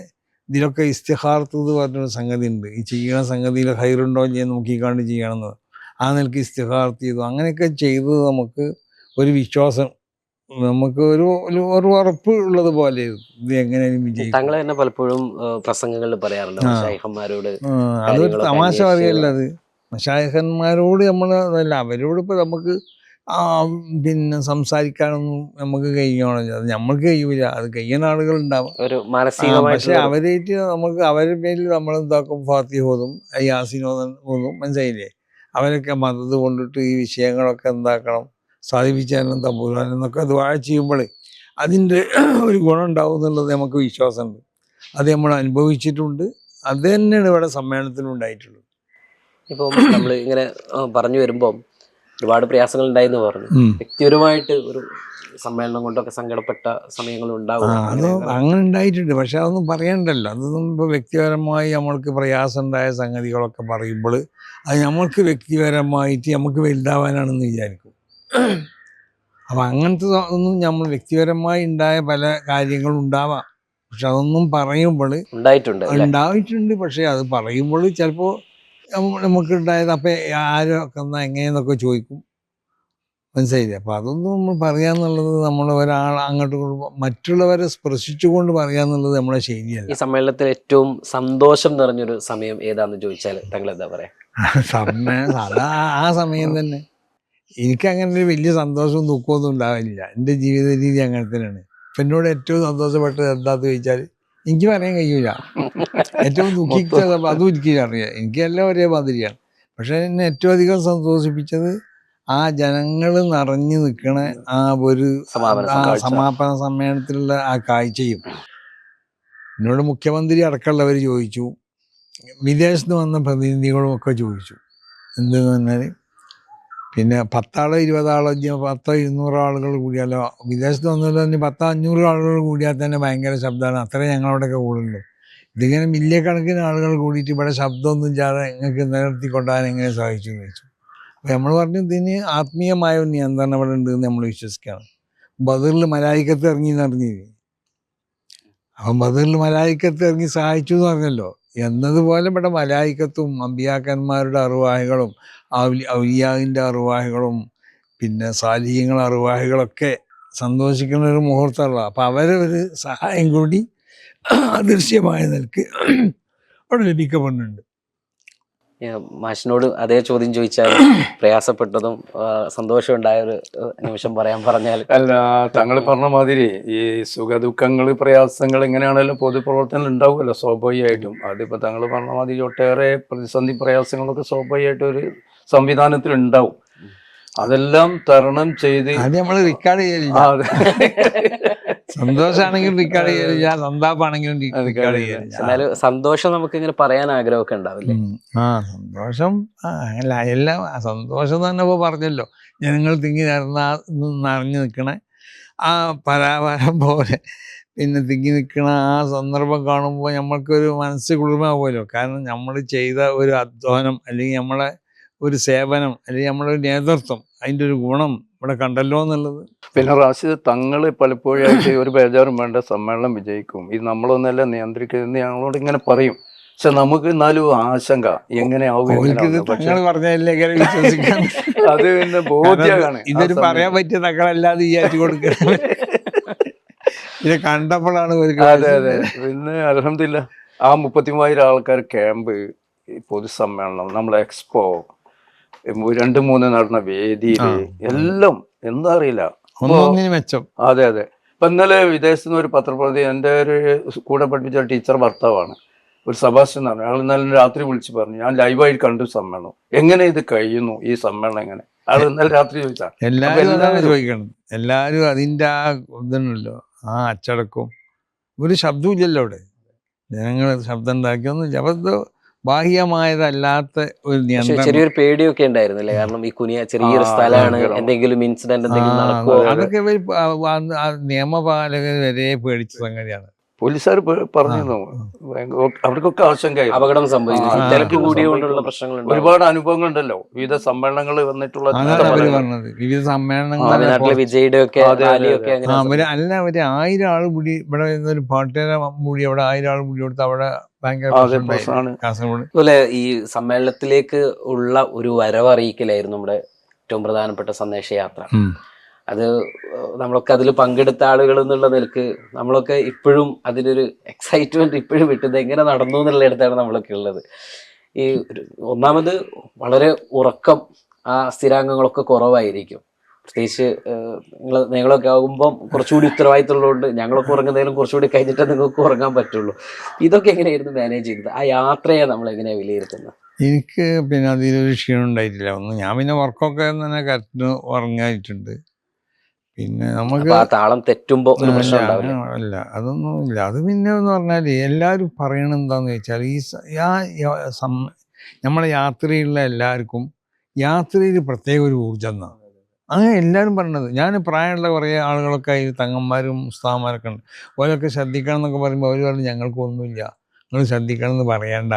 ഇതിലൊക്കെ ഇസ്തിഖാറത്ത് എന്ന് പറഞ്ഞൊരു സംഗതി ഉണ്ട്. ഈ ചെയ്യുന്ന സംഗതിയിൽ ഹൈറുണ്ടോ ചെയ്യാൻ നോക്കിക്കാണ്ട് ചെയ്യണമെന്നത്. ആ നിലക്ക് ഇസ്തിഖാറത്ത് ചെയ്തു. അങ്ങനെയൊക്കെ ചെയ്തത് നമുക്ക് ഒരു വിശ്വാസം, നമുക്ക് ഒരു ഉറപ്പ് ഉള്ളത് പോലെ ഇത് എങ്ങനെയും വിജയിക്കും. താങ്കൾ തന്നെ പലപ്പോഴും പ്രസംഗങ്ങളിൽ പറയാറുണ്ട് മശായിഖന്മാരോട്. അതൊരു തമാശ പറയല്ല, അത് മശായിഖന്മാരോട് നമ്മൾ അതല്ല, അവരോട് ഇപ്പം നമുക്ക് പിന്നെ സംസാരിക്കാനൊന്നും നമുക്ക് കഴിയണമെന്നില്ല. അത് നമ്മൾക്ക് കഴിയൂല, അത് കഴിയുന്ന ആളുകളുണ്ടാവും. പക്ഷെ അവരായിട്ട് നമുക്ക് അവരുടെ പേരിൽ നമ്മൾ എന്താക്കും, ഫാത്തിഹ ഓതും, യാസീൻ ഓതും, മനസ്സിലായില്ലേ? അവരൊക്കെ മദത് കൊണ്ടിട്ട് ഈ വിഷയങ്ങളൊക്കെ എന്താക്കണം, സാധിപ്പിച്ചാലും തമ്പുരാനെന്നൊക്കെ ദുആ ചെയ്യുമ്പോൾ അതിൻ്റെ ഒരു ഗുണം ഉണ്ടാവും എന്നുള്ളത് നമുക്ക് വിശ്വാസമുണ്ട്. അത് നമ്മൾ അനുഭവിച്ചിട്ടുണ്ട്. അത് തന്നെയാണ് ഇവിടെ സമ്മേളനത്തിലുണ്ടായിട്ടുള്ളത്. ഇപ്പം നമ്മൾ ഇങ്ങനെ പറഞ്ഞു വരുമ്പം ഒരുപാട് പ്രയാസങ്ങൾ ഉണ്ടായെന്ന് പറഞ്ഞു. വ്യക്തിപരമായിട്ട് ഒരു സമ്മേളനം കൊണ്ടൊക്കെ സങ്കടപ്പെട്ട സമയങ്ങളുണ്ടാവും. അത് അങ്ങനെ ഉണ്ടായിട്ടുണ്ട്. പക്ഷെ അതൊന്നും പറയണ്ടല്ലോ. അതൊന്നും ഇപ്പോൾ വ്യക്തിപരമായി നമ്മൾക്ക് പ്രയാസം ഉണ്ടായ സംഗതികളൊക്കെ പറയുമ്പോൾ അത് നമ്മൾക്ക് വ്യക്തിപരമായിട്ട് നമുക്ക് വലുതാവാനാണെന്ന് വിചാരിക്കും. അപ്പം അങ്ങനത്തെ ഒന്നും നമ്മൾ വ്യക്തിപരമായി ഉണ്ടായ പല കാര്യങ്ങളും ഉണ്ടാവാം. പക്ഷെ അതൊന്നും പറയുമ്പോൾ ഉണ്ടായിട്ടുണ്ട്. പക്ഷെ അത് പറയുമ്പോൾ ചിലപ്പോൾ നമുക്കുണ്ടായത് അപ്പം ആരൊക്കെ എന്നാൽ എങ്ങനെയെന്നൊക്കെ ചോദിക്കും, മനസ്സിലായില്ലേ? അപ്പം അതൊന്നും നമ്മൾ പറയാന്നുള്ളത് നമ്മൾ ഒരാൾ അങ്ങോട്ട് മറ്റുള്ളവരെ സ്പർശിച്ചുകൊണ്ട് പറയാന്നുള്ളത് നമ്മളെ ശരിയല്ല. ഈ സമ്മേളനത്തിൽ ഏറ്റവും സന്തോഷം നിറഞ്ഞൊരു സമയം ഏതാന്ന് ചോദിച്ചാൽ താങ്കൾ എന്താ പറയാ? അതാ ആ സമയം തന്നെ. എനിക്കങ്ങനെ ഒരു വലിയ സന്തോഷവും ദുഃഖമൊന്നും ഉണ്ടാവില്ല. എൻ്റെ ജീവിത രീതി അങ്ങനെ തന്നെയാണ്. ഇപ്പം എന്നോട് ഏറ്റവും സന്തോഷപ്പെട്ടത് എന്താന്ന് ചോദിച്ചാൽ എനിക്ക് പറയാൻ കഴിയൂല. ഏറ്റവും ദുഃഖിച്ചത് അതും എനിക്ക് അറിയാം. എനിക്കെല്ലാം ഒരേ മാതിരിയാണ്. പക്ഷെ എന്നെ ഏറ്റവും അധികം സന്തോഷിപ്പിച്ചത് ആ ജനങ്ങൾ നിറഞ്ഞു നിൽക്കണ ആ ഒരു സമാപന സമ്മേളനത്തിലുള്ള ആ കാഴ്ചയും. എന്നോട് മുഖ്യമന്ത്രി അടക്കമുള്ളവർ ചോദിച്ചു, വിദേശത്ത് വന്ന പ്രതിനിധികളും ഒക്കെ ചോദിച്ചു. എന്തെന്ന് പറഞ്ഞാൽ പിന്നെ 10 ആളോ 20 ആളോ 10 200 ആളുകൾ കൂടിയാലോ, വിദേശത്ത് വന്നല്ലോ തന്നെ 10 500 ആളുകൾ കൂടിയാൽ തന്നെ ഭയങ്കര ശബ്ദമാണ്. അത്രേ ഞങ്ങളവിടെയൊക്കെ കൂടുള്ളൂ. ഇതിങ്ങനെ മില്യൺ കണക്കിന് ആളുകൾ കൂടിയിട്ട് ഇവിടെ ശബ്ദമൊന്നും ഇല്ലാതെ നിങ്ങൾക്ക് നിലനിർത്തിക്കൊണ്ടാൻ എങ്ങനെ സാധിച്ചു എന്ന് ചോദിച്ചു. അപ്പോൾ നമ്മൾ പറഞ്ഞു ഇതിന് ആത്മീയമായ ഒരു നിയന്ത്രണം ഇവിടെ ഉണ്ട് എന്ന് നമ്മൾ വിശ്വസിക്കുകയാണ്. ബദറിൽ മലായിക്കത്ത് ഇറങ്ങി എന്നറിഞ്ഞില്ലേ? അപ്പം ബദറിൽ മലായിക്കത്ത് ഇറങ്ങി സഹായിച്ചു എന്ന് പറഞ്ഞല്ലോ. എന്നതുപോലെ ഇവിടെ മലായിക്കത്തും അമ്പിയാക്കന്മാരുടെ അറുവാഹികളും ഔലിയാവിൻ്റെ അറുവാഹികളും പിന്നെ സാലിഹ്യങ്ങളുടെ അറുവാഹികളൊക്കെ സന്തോഷിക്കുന്ന ഒരു മുഹൂർത്തമുള്ള. അപ്പം അവരെ ഒരു സഹായം കൂടി അദൃശ്യമായ നിലക്ക് അവിടെ ലഭിക്കപ്പെടുന്നുണ്ട്. മാഷിനോട് അതേ ചോദ്യം ചോദിച്ചാൽ പ്രയാസപ്പെട്ടതും സന്തോഷം ഉണ്ടായ ഒരു നിമിഷം പറയാൻ പറഞ്ഞാൽ? അല്ല, താങ്കൾ പറഞ്ഞ മാതിരി ഈ സുഖദുഃഖങ്ങൾ പ്രയാസങ്ങൾ എങ്ങനെയാണെങ്കിലും പൊതുപ്രവർത്തനം ഉണ്ടാവുമല്ലോ സ്വാഭാവികമായിട്ടും. അതിപ്പോൾ താങ്കൾ പറഞ്ഞ മാതിരി ഒട്ടേറെ പ്രതിസന്ധി പ്രയാസങ്ങളൊക്കെ സ്വാഭാവികമായിട്ടും ഒരു സംവിധാനത്തിൽ ഉണ്ടാവും. അതെല്ലാം തരണം ചെയ്ത് അത് നമ്മൾ റെക്കോർഡ് ചെയ്യില്ല. സന്തോഷമാണെങ്കിലും റെക്കോർഡ് ചെയ്യില്ല, സന്താപാണെങ്കിലും റെക്കോർഡ് ചെയ്യില്ല. എന്നാലും സന്തോഷം നമുക്ക് ഇങ്ങനെ പറയാൻ ആഗ്രഹമൊക്കെ ഉണ്ടാവില്ലേ? സന്തോഷം അല്ല, എല്ലാം സന്തോഷം തന്നെ ഇപ്പോൾ പറഞ്ഞല്ലോ. ജനങ്ങൾ തിങ്ങി നിറഞ്ഞു നിൽക്കണ ആ പരാവാരം പോലെ പിന്നെ തിങ്ങി നിൽക്കണ ആ സന്ദർഭം കാണുമ്പോൾ നമ്മൾക്കൊരു മനസ്സ് കുളിർമാവുമല്ലോ. കാരണം നമ്മൾ ചെയ്ത ഒരു അധ്വാനം അല്ലെങ്കിൽ നമ്മളെ ഒരു സേവനം അല്ലെങ്കിൽ നമ്മളൊരു നേതൃത്വം, അതിൻ്റെ ഒരു ഗുണം ഇവിടെ കണ്ടല്ലോ എന്നുള്ളത്. പിന്നെ റാഷിദ്, തങ്ങൾ പലപ്പോഴായിട്ട് ഒരു ബേജാറും വേണ്ട, സമ്മേളനം വിജയിക്കും, ഇത് നമ്മളൊന്നല്ല നിയന്ത്രിക്കുന്നത് ഞങ്ങളോട് ഇങ്ങനെ പറയും. പക്ഷെ നമുക്ക് എന്നാലും ആശങ്ക എങ്ങനെയാവും. അത് പിന്നെ ബോധ്യമാണ്. ഇതൊരു പറയാൻ പറ്റിയ തങ്ങളല്ലാതെ വിചാരിച്ചു കൊടുക്കുന്നത് ഇത് കണ്ടപ്പോഴാണ്. അതെ അതെ. പിന്നെ അൽഹംദുലില്ലാ ആ 33,000 ആൾക്കാർ ക്യാമ്പ്, പൊതുസമ്മേളനം, നമ്മളെ എക്സ്പോ, 2-3 നടന്ന വേദിയില് എല്ലാം എന്താ അറിയില്ല. മെച്ചം. അതെ അതെ. ഇപ്പൊ ഇന്നലെ വിദേശത്ത് നിന്ന് ഒരു പത്രപ്രതി, എൻ്റെ ഒരു കൂടെ പഠിപ്പിച്ച ടീച്ചർ ഭർത്താവാണ്, ഒരു സെബാസ്റ്റ്യൻ എന്ന് പറഞ്ഞു. അയാൾ ഇന്നലെ രാത്രി വിളിച്ച് പറഞ്ഞു, ഞാൻ ലൈവായി കണ്ടു സമ്മേളനം, എങ്ങനെ ഇത് കഴിയുന്നു ഈ സമ്മേളനം എങ്ങനെ? അയാൾ ഇന്നലെ രാത്രി ചോദിച്ചാ. എല്ലാവരും ചോദിക്കണം. എല്ലാവരും അതിൻ്റെ ആ ഇതുണ്ടല്ലോ, ആ അച്ചടക്കവും. ഒരു ശബ്ദമില്ലല്ലോ അവിടെ, ജനങ്ങൾ ശബ്ദം ഉണ്ടാക്കിയൊന്നുമില്ല. അപ്പൊ ബാഹ്യമായതല്ലാത്ത ഒരു നിയന്ത്രണം. ചെറിയൊരു പേടിയൊക്കെ ഉണ്ടായിരുന്നില്ലേ? കാരണം ഈ കുനിയ ചെറിയൊരു സ്ഥലമാണ്, എന്തെങ്കിലും ഇൻസിഡന്റ് എന്തെങ്കിലും നടക്കുമോ, അതൊക്കെ നിയമപാലകർ വരെ പേടിച്ച സംഗതിയാണ്. പോലീസുകാർ പറഞ്ഞിരുന്നു, അവർക്കൊക്കെ ആശങ്കയായി, അപകടം സംഭവിക്കും, തിരക്ക് കൂടിയോണ്ടുള്ള പ്രശ്നങ്ങൾ. ഒരുപാട് അനുഭവങ്ങളുണ്ടല്ലോ വിവിധ സമ്മേളനങ്ങൾ വന്നിട്ടുള്ള. വിവിധ സമ്മേളനങ്ങൾ, തമിഴ്നാട്ടിലെ വിജയുടെ ഒക്കെ റാലിയൊക്കെ അല്ല, ഒരു 1000 ആള് കൂടി ഇവിടെ ഒരു പാട്ടുകാര കൂടി അവിടെ 1000 ആൾ കൂടി കൊടുത്ത് അവിടെ ഭയങ്കര കാസർഗോഡ്. അതുപോലെ ഈ സമ്മേളനത്തിലേക്ക് ഉള്ള ഒരു വരവ് അറിയിക്കലായിരുന്നു നമ്മുടെ ഏറ്റവും പ്രധാനപ്പെട്ട സന്ദേശയാത്ര. അത് നമ്മളൊക്കെ അതിൽ പങ്കെടുത്ത ആളുകൾ എന്നുള്ള നിലക്ക് നമ്മളൊക്കെ ഇപ്പോഴും അതിനൊരു എക്സൈറ്റ്മെന്റ് ഇപ്പോഴും വിട്ടത് എങ്ങനെ നടന്നു എന്നുള്ളിടത്താണ് നമ്മളൊക്കെ ഉള്ളത്. ഈ ഒന്നാമത് വളരെ ഉറക്കം, ആ സ്ഥിരാംഗങ്ങളൊക്കെ കുറവായിരിക്കും. പ്രത്യേകിച്ച് നിങ്ങളൊക്കെ ആകുമ്പം കുറച്ചുകൂടി ഉത്തരവാദിത്തമുള്ളതുകൊണ്ട് ഞങ്ങളൊക്കെ ഉറങ്ങുന്നതിലും കുറച്ചുകൂടി കഴിഞ്ഞിട്ടേ നിങ്ങൾക്ക് ഉറങ്ങാൻ പറ്റുള്ളൂ. ഇതൊക്കെ എങ്ങനെയായിരുന്നു മാനേജ് ചെയ്തത്? ആ യാത്രയെ നമ്മൾ എങ്ങനെയാണ് വിലയിരുത്തുന്നത്? എനിക്ക് പിന്നെ അതിലൊരു ക്ഷീണം ഉണ്ടായിട്ടില്ല. ഞാൻ പിന്നെ വർക്കൊക്കെ തന്നെ കറക്റ്റ് ഉറങ്ങായിട്ടുണ്ട്. പിന്നെ നമുക്ക് ആ താളം തെറ്റുമ്പോ അല്ല, അതൊന്നും ഇല്ല. അത് പിന്നെ എന്ന് പറഞ്ഞാൽ എല്ലാവരും പറയണത് എന്താന്ന് വെച്ചാൽ, നമ്മളെ യാത്രയുള്ള എല്ലാവർക്കും യാത്രയിൽ പ്രത്യേക ഒരു ഊർജ്ജം എന്നാണ് അങ്ങനെ എല്ലാവരും പറഞ്ഞത്. ഞാൻ പ്രായമുള്ള കുറേ ആളുകളൊക്കെ ആയി, തങ്ങന്മാരും ഉസ്താദന്മാരൊക്കെ ഉണ്ട്. ഓരൊക്കെ ശ്രദ്ധിക്കണം എന്നൊക്കെ പറയുമ്പോൾ അവർ പറഞ്ഞു, ഞങ്ങൾക്കൊന്നുമില്ല, നിങ്ങൾ ശ്രദ്ധിക്കണം എന്ന് പറയണ്ട,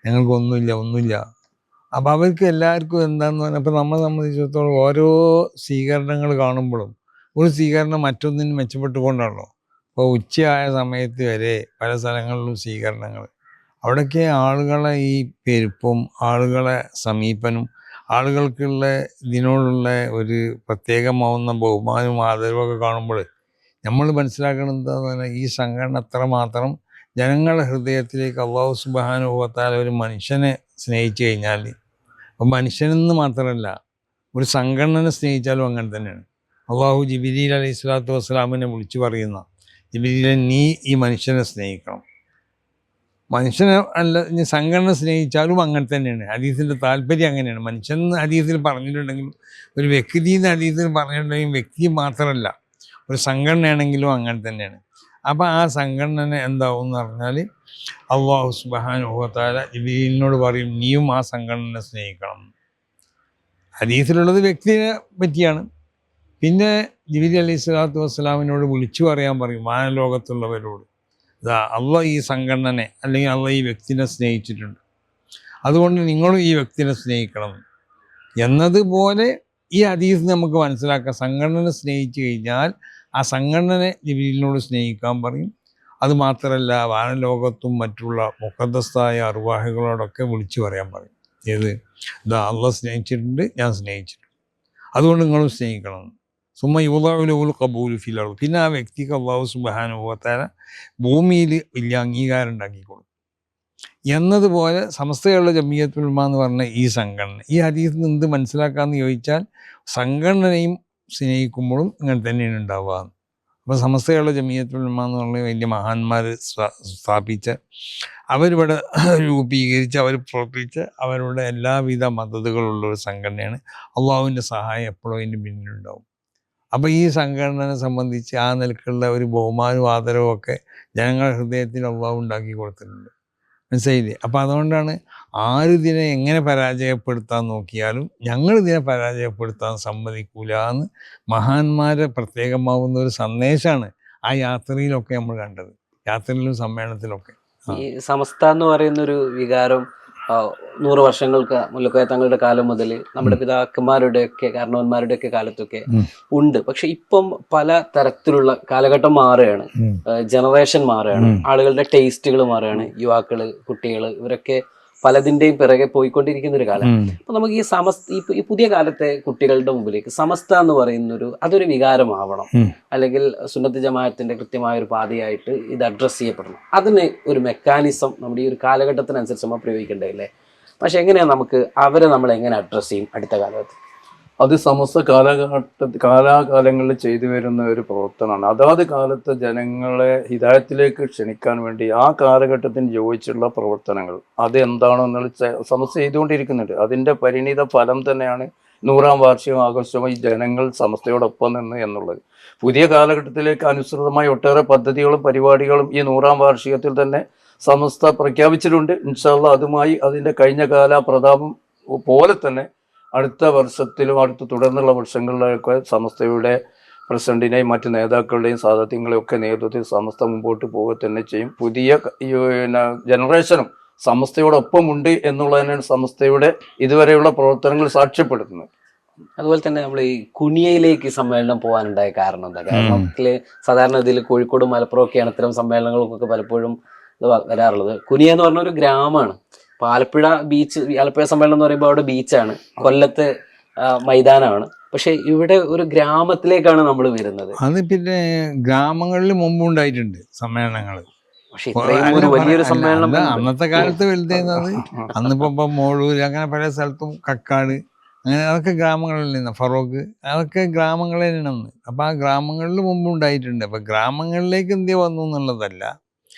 ഞങ്ങൾക്കൊന്നുമില്ല. അപ്പം അവർക്ക് എല്ലാവർക്കും എന്താണെന്ന് പറഞ്ഞാൽ, ഇപ്പം നമ്മളെ സംബന്ധിച്ചിടത്തോളം ഓരോ സ്വീകരണങ്ങൾ കാണുമ്പോഴും ഒരു സ്വീകരണം മറ്റൊന്നിനും മെച്ചപ്പെട്ടുകൊണ്ടാണല്ലോ. ഇപ്പോൾ ഉച്ചയായ സമയത്ത് വരെ പല സ്ഥലങ്ങളിലും സ്വീകരണങ്ങൾ. അവിടെയൊക്കെ ആളുകളെ ഈ പെരുപ്പും ആളുകളെ സമീപനം, ആളുകൾക്കുള്ള ഇതിനോടുള്ള ഒരു പ്രത്യേകമാവുന്ന ബഹുമാനവും ആദരവൊക്കെ കാണുമ്പോൾ നമ്മൾ മനസ്സിലാക്കണം എന്താണെന്ന് പറഞ്ഞാൽ, ഈ സംഘടന അത്രമാത്രം ജനങ്ങളുടെ ഹൃദയത്തിലേക്ക് അല്ലാഹു സുബ്ഹാനഹു വ തആല ഒരു മനുഷ്യനെ സ്നേഹിച്ചു കഴിഞ്ഞാൽ, അപ്പോൾ മനുഷ്യനെന്ന് മാത്രമല്ല ഒരു സംഘടനയെ സ്നേഹിച്ചാലും അങ്ങനെ തന്നെയാണ്. അള്ളാഹു ജിബ്രീൽ അലൈഹി സ്വലാത്തു വസ്സലാമിനെ വിളിച്ചു പറയുന്ന, ജിബ്രീലെ നീ ഈ മനുഷ്യനെ സ്നേഹിക്കണം. മനുഷ്യനെ അല്ല, ഇനി സംഘടന സ്നേഹിച്ചാലും അങ്ങനെ തന്നെയാണ്. ഹദീസിൻ്റെ താല്പര്യം അങ്ങനെയാണ്. മനുഷ്യൻ ഹദീസിൽ പറഞ്ഞിട്ടുണ്ടെങ്കിലും, ഒരു വ്യക്തി എന്ന് ഹദീസിൽ പറഞ്ഞിട്ടുണ്ടെങ്കിലും, വ്യക്തി മാത്രമല്ല ഒരു സംഘടനയാണെങ്കിലും അങ്ങനെ തന്നെയാണ്. അപ്പോൾ ആ സംഘടന എന്താവും എന്ന് പറഞ്ഞാൽ, അല്ലാഹു സുബ്ഹാനഹു വ തആല ജിബ്രീലിനോട് പറയും, നീയും ആ സംഘടനയെ സ്നേഹിക്കണം. ഹദീസിലുള്ളത് വ്യക്തിയെ പറ്റിയാണ്. പിന്നെ ജിബ്രീൽ അലൈഹി സ്വലാത്തു വസ്സലാമിനോട് വിളിച്ചു പറയാൻ പറയും വാനലോകത്തുള്ളവരോട്, ഇതാ അള്ളാഹ് ഈ സംഘടനനെ അല്ലെങ്കിൽ അള്ളാഹ് ഈ വ്യക്തിനെ സ്നേഹിച്ചിട്ടുണ്ട്, അതുകൊണ്ട് നിങ്ങളും ഈ വ്യക്തിനെ സ്നേഹിക്കണം എന്നതുപോലെ ഈ ഹദീസ് നമുക്ക് മനസ്സിലാക്കാം. സംഘടനയെ സ്നേഹിച്ചു കഴിഞ്ഞാൽ ആ സംഘടനയെ ജിബ്രീലിനോട് സ്നേഹിക്കാൻ പറയും. അതുമാത്രമല്ല, വാനലോകത്തും മറ്റുള്ള മുഖദ്ദസ്തായ അർവാഹികളോടൊക്കെ വിളിച്ചു പറയാൻ പറയും. ഏത്? ഇതാ അള്ളാഹ് സ്നേഹിച്ചിട്ടുണ്ട്, ഞാൻ സ്നേഹിച്ചിട്ടുണ്ട്, അതുകൊണ്ട് നിങ്ങളും സ്നേഹിക്കണം. സുമ്മ യുളഉൽ ഖബൂൽ ഫിൽ അർദ്, പിന്നെ ആ വ്യക്തിക്ക് അല്ലാഹു സുബ്ഹാനഹു വ തആല ഭൂമിയിൽ വലിയ അംഗീകാരം ഉണ്ടാക്കിക്കൊടുക്കും എന്നതുപോലെ സമസ്തയുള്ള ജമിയത്തുൽ ഉലമ എന്ന് പറഞ്ഞ ഈ സംഘടന, ഈ ഹദീസിൽ നിന്ന് എന്ത് മനസ്സിലാക്കാമെന്ന് ചോദിച്ചാൽ, സംഘടനയും സ്നേഹിക്കുമ്പോഴും ഇങ്ങനെ തന്നെയാണ് ഉണ്ടാവുക. അപ്പോൾ സമസ്തയുള്ള ജമിയത്തുൽ ഉലമ എന്ന് പറഞ്ഞ വലിയ മഹാന്മാർ സ്ഥാപിച്ച, അവരിവിടെ രൂപീകരിച്ച് അവർ പ്രവർത്തിച്ച് അവരുടെ എല്ലാവിധ മദതുകളുള്ള ഒരു സംഘടനയാണ്. അള്ളാഹുവിൻ്റെ സഹായം എപ്പോഴും അതിൻ്റെ പിന്നിലുണ്ടാവും. അപ്പോൾ ഈ സംഘടനയെ സംബന്ധിച്ച് ആ നിലക്കുള്ള ഒരു ബഹുമാനവും ആദരവും ഒക്കെ ജനങ്ങളുടെ ഹൃദയത്തിൽ അള്ളാഹു ഉണ്ടാക്കി കൊടുത്തിട്ടുണ്ട്. മനസ്സിലായില്ലേ? അപ്പോൾ അതുകൊണ്ടാണ് ആരിതിനെ എങ്ങനെ പരാജയപ്പെടുത്താൻ നോക്കിയാലും ഞങ്ങളിതിനെ പരാജയപ്പെടുത്താൻ സമ്മതിക്കൂല എന്ന് മഹാന്മാരെ പ്രത്യേകമാവുന്ന ഒരു സന്ദേശമാണ് ആ യാത്രയിലൊക്കെ നമ്മൾ കണ്ടത്, യാത്രയിലും സമ്മേളനത്തിലൊക്കെ. ഈ സമസ്ത എന്ന് പറയുന്നൊരു വികാരം 100 വർഷങ്ങൾക്ക് മുല്ലക്കോയ തങ്ങളുടെ കാലം മുതൽ നമ്മുടെ പിതാക്കന്മാരുടെയൊക്കെ കാരണവന്മാരുടെയൊക്കെ കാലത്തൊക്കെ ഉണ്ട്. പക്ഷെ ഇപ്പം പല തരത്തിലുള്ള കാലഘട്ടം മാറുകയാണ്, ജനറേഷൻ മാറുകയാണ്, ആളുകളുടെ ടേസ്റ്റുകൾ മാറുകയാണ്. യുവാക്കള്, കുട്ടികള് ഇവരൊക്കെ പലതിൻ്റെയും പിറകെ പോയിക്കൊണ്ടിരിക്കുന്ന ഒരു കാലം. അപ്പോൾ നമുക്ക് ഈ പുതിയ കാലത്തെ കുട്ടികളുടെ മുമ്പിലേക്ക് സമസ്ത എന്ന് പറയുന്നൊരു അതൊരു വികാരമാവണം, അല്ലെങ്കിൽ സുന്നത്ത് ജമാഅത്തിന്റെ കൃത്യമായ ഒരു പാതയായിട്ട് ഇത് അഡ്രസ്സ് ചെയ്യപ്പെടണം. അതിന് ഒരു മെക്കാനിസം നമ്മുടെ ഈ ഒരു കാലഘട്ടത്തിനനുസരിച്ച് നമ്മൾ പ്രയോഗിക്കേണ്ടതല്ലേ? പക്ഷെ എങ്ങനെയാണ് നമ്മൾ എങ്ങനെ അഡ്രസ്സ് ചെയ്യും അടുത്ത കാലത്ത്? അത് സമസ്ത കാലാകാലങ്ങളിൽ ചെയ്തു വരുന്ന ഒരു പ്രവർത്തനമാണ്. അതാത് കാലത്ത് ജനങ്ങളെ ഹിദായത്തിലേക്ക് ക്ഷണിക്കാൻ വേണ്ടി ആ കാലഘട്ടത്തിന് യോജിച്ചുള്ള പ്രവർത്തനങ്ങൾ അത് എന്താണോ എന്നുള്ള സമസ്ത ചെയ്തുകൊണ്ടിരിക്കുന്നുണ്ട്. അതിൻ്റെ പരിണിത ഫലം തന്നെയാണ് 100ാം വാർഷികം ആഘോഷമായി ജനങ്ങൾ സമസ്തയോടൊപ്പം നിന്ന് എന്നുള്ളത്. പുതിയ കാലഘട്ടത്തിലേക്ക് അനുസൃതമായി ഒട്ടേറെ പദ്ധതികളും പരിപാടികളും ഈ 100ാം വാർഷികത്തിൽ തന്നെ സമസ്ത പ്രഖ്യാപിച്ചിട്ടുണ്ട്. ഇൻഷാ അല്ലാഹ് അതുമായി അതിൻ്റെ കഴിഞ്ഞ കാല പ്രതാപം പോലെ തന്നെ അടുത്ത വർഷത്തിലും അടുത്ത തുടർന്നുള്ള വർഷങ്ങളിലൊക്കെ സമസ്തയുടെ പ്രസിഡന്റിനെയും മറ്റ് നേതാക്കളുടെയും സാദാത്യങ്ങളെയും ഒക്കെ നേതൃത്വത്തിൽ സമസ്ത മുമ്പോട്ട് പോവുക തന്നെ ചെയ്യും. പുതിയ ജനറേഷനും സമസ്തയോടൊപ്പം ഉണ്ട് എന്നുള്ളതിനാണ് സമസ്തയുടെ ഇതുവരെയുള്ള പ്രവർത്തനങ്ങൾ സാക്ഷ്യപ്പെടുത്തുന്നത്. അതുപോലെ തന്നെ നമ്മൾ ഈ കുനിയയിലേക്ക് സമ്മേളനം പോകാനുണ്ടായ കാരണം എന്താ? കാരണം സാധാരണ ഇതിൽ കോഴിക്കോട് മലപ്പുറം ഒക്കെയാണ് ഇത്തരം സമ്മേളനങ്ങൾക്കൊക്കെ പലപ്പോഴും വരാറുള്ളത്. കുനിയ എന്ന് പറഞ്ഞ ഒരു ഗ്രാമമാണ്. ഇപ്പൊ ആലപ്പുഴ സമ്മേളനം എന്ന് പറയുമ്പോൾ അവിടെ ബീച്ചാണ്, കൊല്ലത്ത് മൈതാനമാണ്. പക്ഷെ ഇവിടെ ഒരു ഗ്രാമത്തിലേക്കാണ് നമ്മൾ വരുന്നത്. അത് പിന്നെ ഗ്രാമങ്ങളിൽ മുമ്പ് ഉണ്ടായിട്ടുണ്ട് സമ്മേളനങ്ങൾ. പക്ഷെ ഇത്രയും ഒരു വലിയൊരു സമ്മേളനം അന്നത്തെ കാലത്ത് വലുതായിരുന്നത് അന്നിപ്പോ മോളൂർ അങ്ങനെ പല സ്ഥലത്തും കക്കാട് അങ്ങനെ അതൊക്കെ ഗ്രാമങ്ങളിൽ നിന്ന് ഫറോക്ക് അതൊക്കെ ഗ്രാമങ്ങളിൽ നിന്നാണ്. അപ്പൊ ആ ഗ്രാമങ്ങളിൽ മുമ്പ് ഉണ്ടായിട്ടുണ്ട്. അപ്പൊ ഗ്രാമങ്ങളിലേക്ക് എന്ത് വന്നു എന്നുള്ളതല്ല.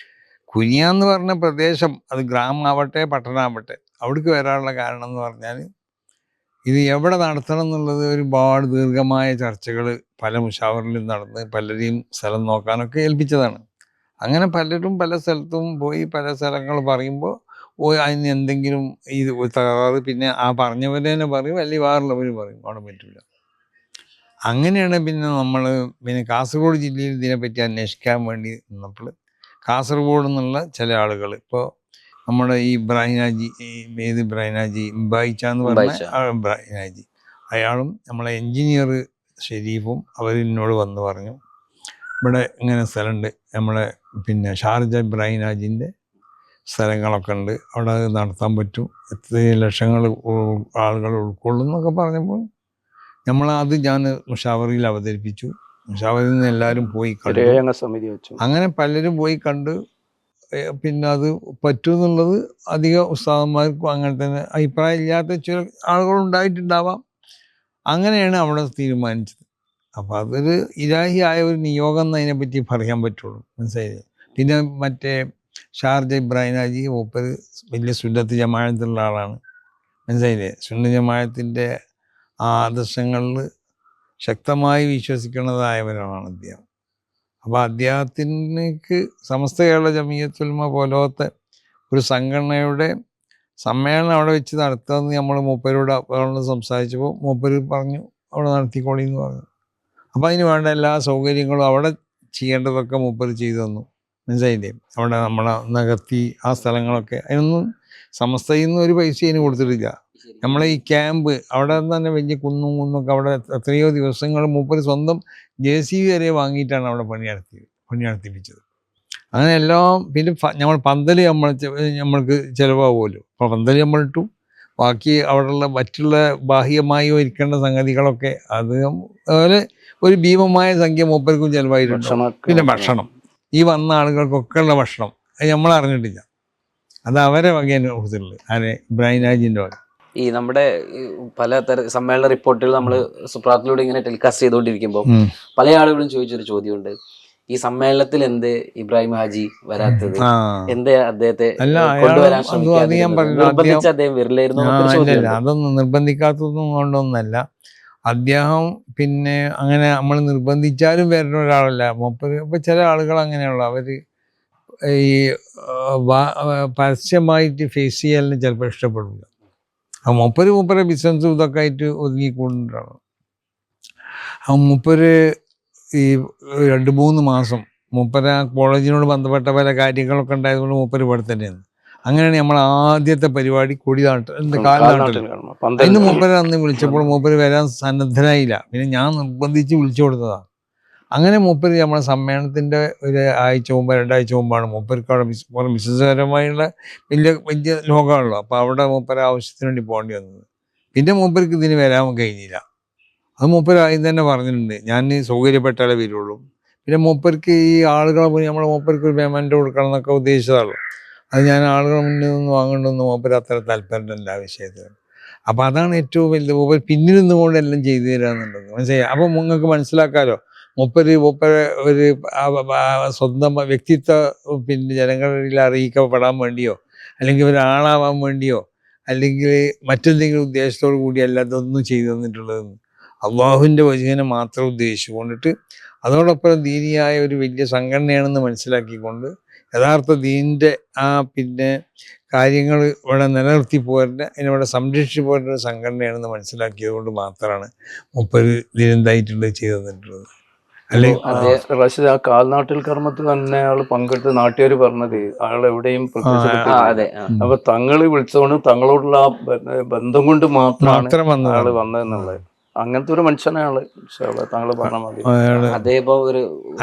കുനിയ എന്ന് പറഞ്ഞ പ്രദേശം അത് ഗ്രാമമാവട്ടെ പട്ടണമാവട്ടെ അവിടേക്ക് വരാനുള്ള കാരണം എന്ന് പറഞ്ഞാൽ ഇത് എവിടെ നടത്തണം എന്നുള്ളത് ഒരുപാട് ദീർഘമായ ചർച്ചകൾ പല മുഷാവറിലും നടന്ന് പലരെയും സ്ഥലം നോക്കാനൊക്കെ ഏൽപ്പിച്ചതാണ്. അങ്ങനെ പലരും പല സ്ഥലത്തും പോയി പല സ്ഥലങ്ങൾ പറയുമ്പോൾ അതിന് എന്തെങ്കിലും ഇത് തകരാറ് പിന്നെ ആ പറഞ്ഞവർ തന്നെ പറയും, അല്ലെങ്കിൽ വേറുള്ളവർ പറയും അവിടെ പറ്റില്ല. അങ്ങനെയാണ് പിന്നെ നമ്മൾ പിന്നെ കാസർഗോഡ് ജില്ലയിൽ ഇതിനെപ്പറ്റി അന്വേഷിക്കാൻ വേണ്ടി നിന്നപ്പോൾ കാസർഗോഡ് നിന്നുള്ള ചില ആളുകൾ ഇപ്പോൾ നമ്മുടെ ഈ ബ്രൈനാജി ഇംബായിച്ച എന്ന് പറഞ്ഞ ബ്രൈനാജി അയാളും നമ്മളെ എൻജിനീയർ ഷെരീഫും അവരെന്നോട് വന്ന് പറഞ്ഞു ഇവിടെ ഇങ്ങനെ സ്ഥലമുണ്ട്, നമ്മളെ പിന്നെ ഷാർജ ബ്രൈനാജിൻ്റെ സ്ഥലങ്ങളൊക്കെ ഉണ്ട്, അവിടെ അത് നടത്താൻ പറ്റും, എത്ര ലക്ഷങ്ങൾ ആളുകൾ ഉൾക്കൊള്ളും എന്നൊക്കെ പറഞ്ഞപ്പോൾ നമ്മളത് ഞാൻ മുഷാവറിയിൽ അവതരിപ്പിച്ചു. മുഷാവറിൽ നിന്ന് എല്ലാവരും പോയി കണ്ടു. സമിതി വെച്ചു. അങ്ങനെ പലരും പോയി കണ്ട് പിന്നെ അത് പറ്റുമെന്നുള്ളത് അധികം ഉസ്താദന്മാർക്കും അങ്ങനെ തന്നെ അഭിപ്രായം ഇല്ലാത്ത ചില ആളുകളുണ്ടായിട്ടുണ്ടാവാം. അങ്ങനെയാണ് അവിടെ തീരുമാനിച്ചത്. അപ്പം അതൊരു ഇലാഹി ആയ ഒരു നിയോഗം എന്ന് അതിനെപ്പറ്റി പറയാൻ പറ്റുള്ളൂ, മനസ്സിലായില്ലേ? പിന്നെ മറ്റേ ഷാർജ ഇബ്രാഹിനാജി മൂപ്പര് വലിയ സുന്നത്ത് ജമാഅത്തുള്ള ആളാണ്, മനസ്സിലായില്ലേ? സുന്നത്ത് ജമാഅത്തിൻ്റെ ആ ആദർശങ്ങളിൽ ശക്തമായി വിശ്വസിക്കുന്നതായവരാണ് അദ്ദേഹം. അപ്പോൾ അദ്ദേഹത്തിനക്ക് സമസ്ത കേരള ജമിയത്തുൽ ഉലമ പോലത്തെ ഒരു സംഘടനയുടെ സമ്മേളനം അവിടെ വെച്ച് നടത്തുകയെന്ന് നമ്മൾ മൂപ്പരോട് സംസാരിച്ചപ്പോൾ മൂപ്പര് പറഞ്ഞു അവിടെ നടത്തിക്കോളി എന്ന് പറഞ്ഞു. അപ്പോൾ അതിന് വേണ്ട എല്ലാ സൗകര്യങ്ങളും അവിടെ ചെയ്യേണ്ടതൊക്കെ മൂപ്പര് ചെയ്തു തന്നു, മനസ്സിലായില്ലേ? അവിടെ നമ്മളെ നികത്തി ആ സ്ഥലങ്ങളൊക്കെ അതിനൊന്നും സമസ്തയിൽ നിന്ന് ഒരു പൈസ അതിന് കൊടുത്തിട്ടില്ല. നമ്മളെ ഈ ക്യാമ്പ് അവിടെ തന്നെ വലിയ കുന്നൊക്കെ അവിടെ എത്രയോ ദിവസങ്ങൾ മൂപ്പര് സ്വന്തം JCB വരെ വാങ്ങിയിട്ടാണ് അവിടെ പണി നടത്തിപ്പിച്ചത്. അങ്ങനെ എല്ലാം. പിന്നെ നമ്മൾ പന്തൽ നമ്മൾക്ക് ചിലവാകുമല്ലോ, അപ്പോൾ പന്തൽ നമ്മളിട്ടു. ബാക്കി അവിടെയുള്ള മറ്റുള്ള ബാഹ്യമായി ഇരിക്കേണ്ട സംഗതികളൊക്കെ അതുപോലെ ഒരു ഭീമമായ സംഖ്യ മൂപ്പർക്കും ചിലവായിട്ടുണ്ട്. പിന്നെ ഭക്ഷണം, ഈ വന്ന ആളുകൾക്കൊക്കെ ഉള്ള ഭക്ഷണം അത് നമ്മൾ അറിഞ്ഞിട്ടില്ല, അത് അവരെ വകയാണ് കൊടുത്തിട്ടുള്ളത്. ആരെ ഇബ്രാഹിനാജിൻ്റെ വക. ഈ നമ്മുടെ പല സമ്മേളന റിപ്പോർട്ടുകൾ നമ്മൾ സുപ്രാത്തിലൂടെ ഇങ്ങനെ ടെലികാസ്റ്റ് ചെയ്തുകൊണ്ടിരിക്കുമ്പോൾ പല ആളുകളും ചോദിച്ചൊരു ചോദ്യമുണ്ട്, ഈ സമ്മേളനത്തിൽ എന്ത് ഇബ്രാഹിം ഹാജി വരാത്തത്, എന്തേ അദ്ദേഹത്തെ കൊണ്ടുവരാൻ നിർബന്ധിച്ച അദ്ദേഹം വരില്ലായിരുന്നു? അതൊന്നും നിർബന്ധിക്കാത്തതൊന്നും കൊണ്ടൊന്നല്ല. അദ്ദേഹം പിന്നെ അങ്ങനെ നമ്മൾ നിർബന്ധിച്ചാലും വരുന്ന ഒരാളല്ല മൂപ്പര്. ഇപ്പം ചില ആളുകൾ അങ്ങനെയുള്ള അവർ ഈ പരസ്യമായിട്ട് ഫേസ് ചെയ്യാനും ചിലപ്പോൾ ഇഷ്ടപ്പെടില്ല. ആ മൂപ്പര് ബിസിനസ്സും ഇതൊക്കെ ആയിട്ട് ഒതുങ്ങിക്കൊണ്ടിട്ടാണ്. ആ മൂപ്പര് ഈ 2-3 മാസം മൂപ്പര് കോളേജിനോട് ബന്ധപ്പെട്ട പല കാര്യങ്ങളൊക്കെ ഉണ്ടായതുകൊണ്ട് മൂപ്പര് ഇവിടെ തന്നെയാണ്. അങ്ങനെയാണ് നമ്മൾ ആദ്യത്തെ പരിപാടി കാൽനാട്ടിൽ. അതിന് മൂപ്പര് അന്ന് വിളിച്ചപ്പോൾ മൂപ്പര് വരാൻ സന്നദ്ധനായില്ല. പിന്നെ ഞാൻ നിർബന്ധിച്ച് വിളിച്ചു കൊടുത്തതാണ്. അങ്ങനെ മൂപ്പര് നമ്മളെ സമ്മേളനത്തിൻ്റെ ഒരു ആഴ്ച മുമ്പ് 2 ആഴ്ച മുമ്പാണ് മൂപ്പർക്ക് അവിടെ ബിസിനസ്സുപരമായുള്ള വലിയ വലിയ ലോകമാണല്ലോ. അപ്പോൾ അവിടെ മൂപ്പര് ആവശ്യത്തിന് വേണ്ടി പോകേണ്ടി വന്നത്. പിന്നെ മൂപ്പർക്ക് ഇതിന് വരാൻ കഴിഞ്ഞില്ല. അത് മൂപ്പര് ആദ്യം തന്നെ പറഞ്ഞിട്ടുണ്ട്, ഞാൻ സൗകര്യപ്പെട്ടാലേ വരുള്ളൂ. പിന്നെ മൂപ്പർക്ക് ഈ ആളുകളെ പോയി നമ്മളെ മൂപ്പർക്ക് ഒരു പേയ്മെൻറ്റ് കൊടുക്കണം എന്നൊക്കെ ഉദ്ദേശിച്ചതാണല്ലോ. അത് ഞാൻ ആളുകളെ മുന്നിൽ നിന്ന് വാങ്ങേണ്ടൊന്നും മൂപ്പര് അത്ര താല്പര്യമില്ല ആ വിഷയത്തിൽ. അപ്പോൾ അതാണ് ഏറ്റവും വലുത്. മൂപ്പര് പിന്നിൽ നിന്നുകൊണ്ട് എല്ലാം ചെയ്തു തരാമെന്നുള്ളത് മനസ്സിലായി. അപ്പോൾ നിങ്ങൾക്ക് മനസ്സിലാക്കാമല്ലോ, മൂപ്പര് ഒരു സ്വന്തം വ്യക്തിത്വം പിന്നെ ജനങ്ങളിൽ അറിയിക്കപ്പെടാൻ വേണ്ടിയോ അല്ലെങ്കിൽ ഒരാളാവാൻ വേണ്ടിയോ അല്ലെങ്കിൽ മറ്റെന്തെങ്കിലും ഉദ്ദേശത്തോടു കൂടിയല്ല ഇതൊന്നും ചെയ്തു തന്നിട്ടുള്ളതെന്ന്. അള്ളാഹുവിൻ്റെ വചനം മാത്രം ഉദ്ദേശിച്ചുകൊണ്ടിട്ട് അതോടൊപ്പം ദീനിയായ ഒരു വലിയ സംഘടനയാണെന്ന് മനസ്സിലാക്കിക്കൊണ്ട് യഥാർത്ഥ ദീനിൻ്റെ ആ പിന്നെ കാര്യങ്ങൾ ഇവിടെ നിലനിർത്തി പോരേണ്ട, അതിനിവിടെ സംരക്ഷിച്ചു പോരേണ്ട ഒരു സംഘടനയാണെന്ന് മനസ്സിലാക്കിയത് കൊണ്ട് മാത്രമാണ് മൂപ്പര് ഇതിനെന്തായിട്ടുള്ളത് ചെയ്തു തന്നിട്ടുള്ളത്. റഷീദ്, ആ കാൽനാട്ടിൽ കർമ്മത്തിൽ തന്നെ അയാൾ പങ്കെടുത്ത് നാട്ടുകാർ പറഞ്ഞത് അയാൾ എവിടെയും അപ്പൊ തങ്ങള് വിളിച്ചതുകൊണ്ട് തങ്ങളോടുള്ള ആ ബന്ധം കൊണ്ട് മാത്രമാണ് അയാള് വന്നതെന്നുള്ളത്. അങ്ങനത്തെ ഒരു മനുഷ്യനാണ് താങ്കൾ പറഞ്ഞ മതി.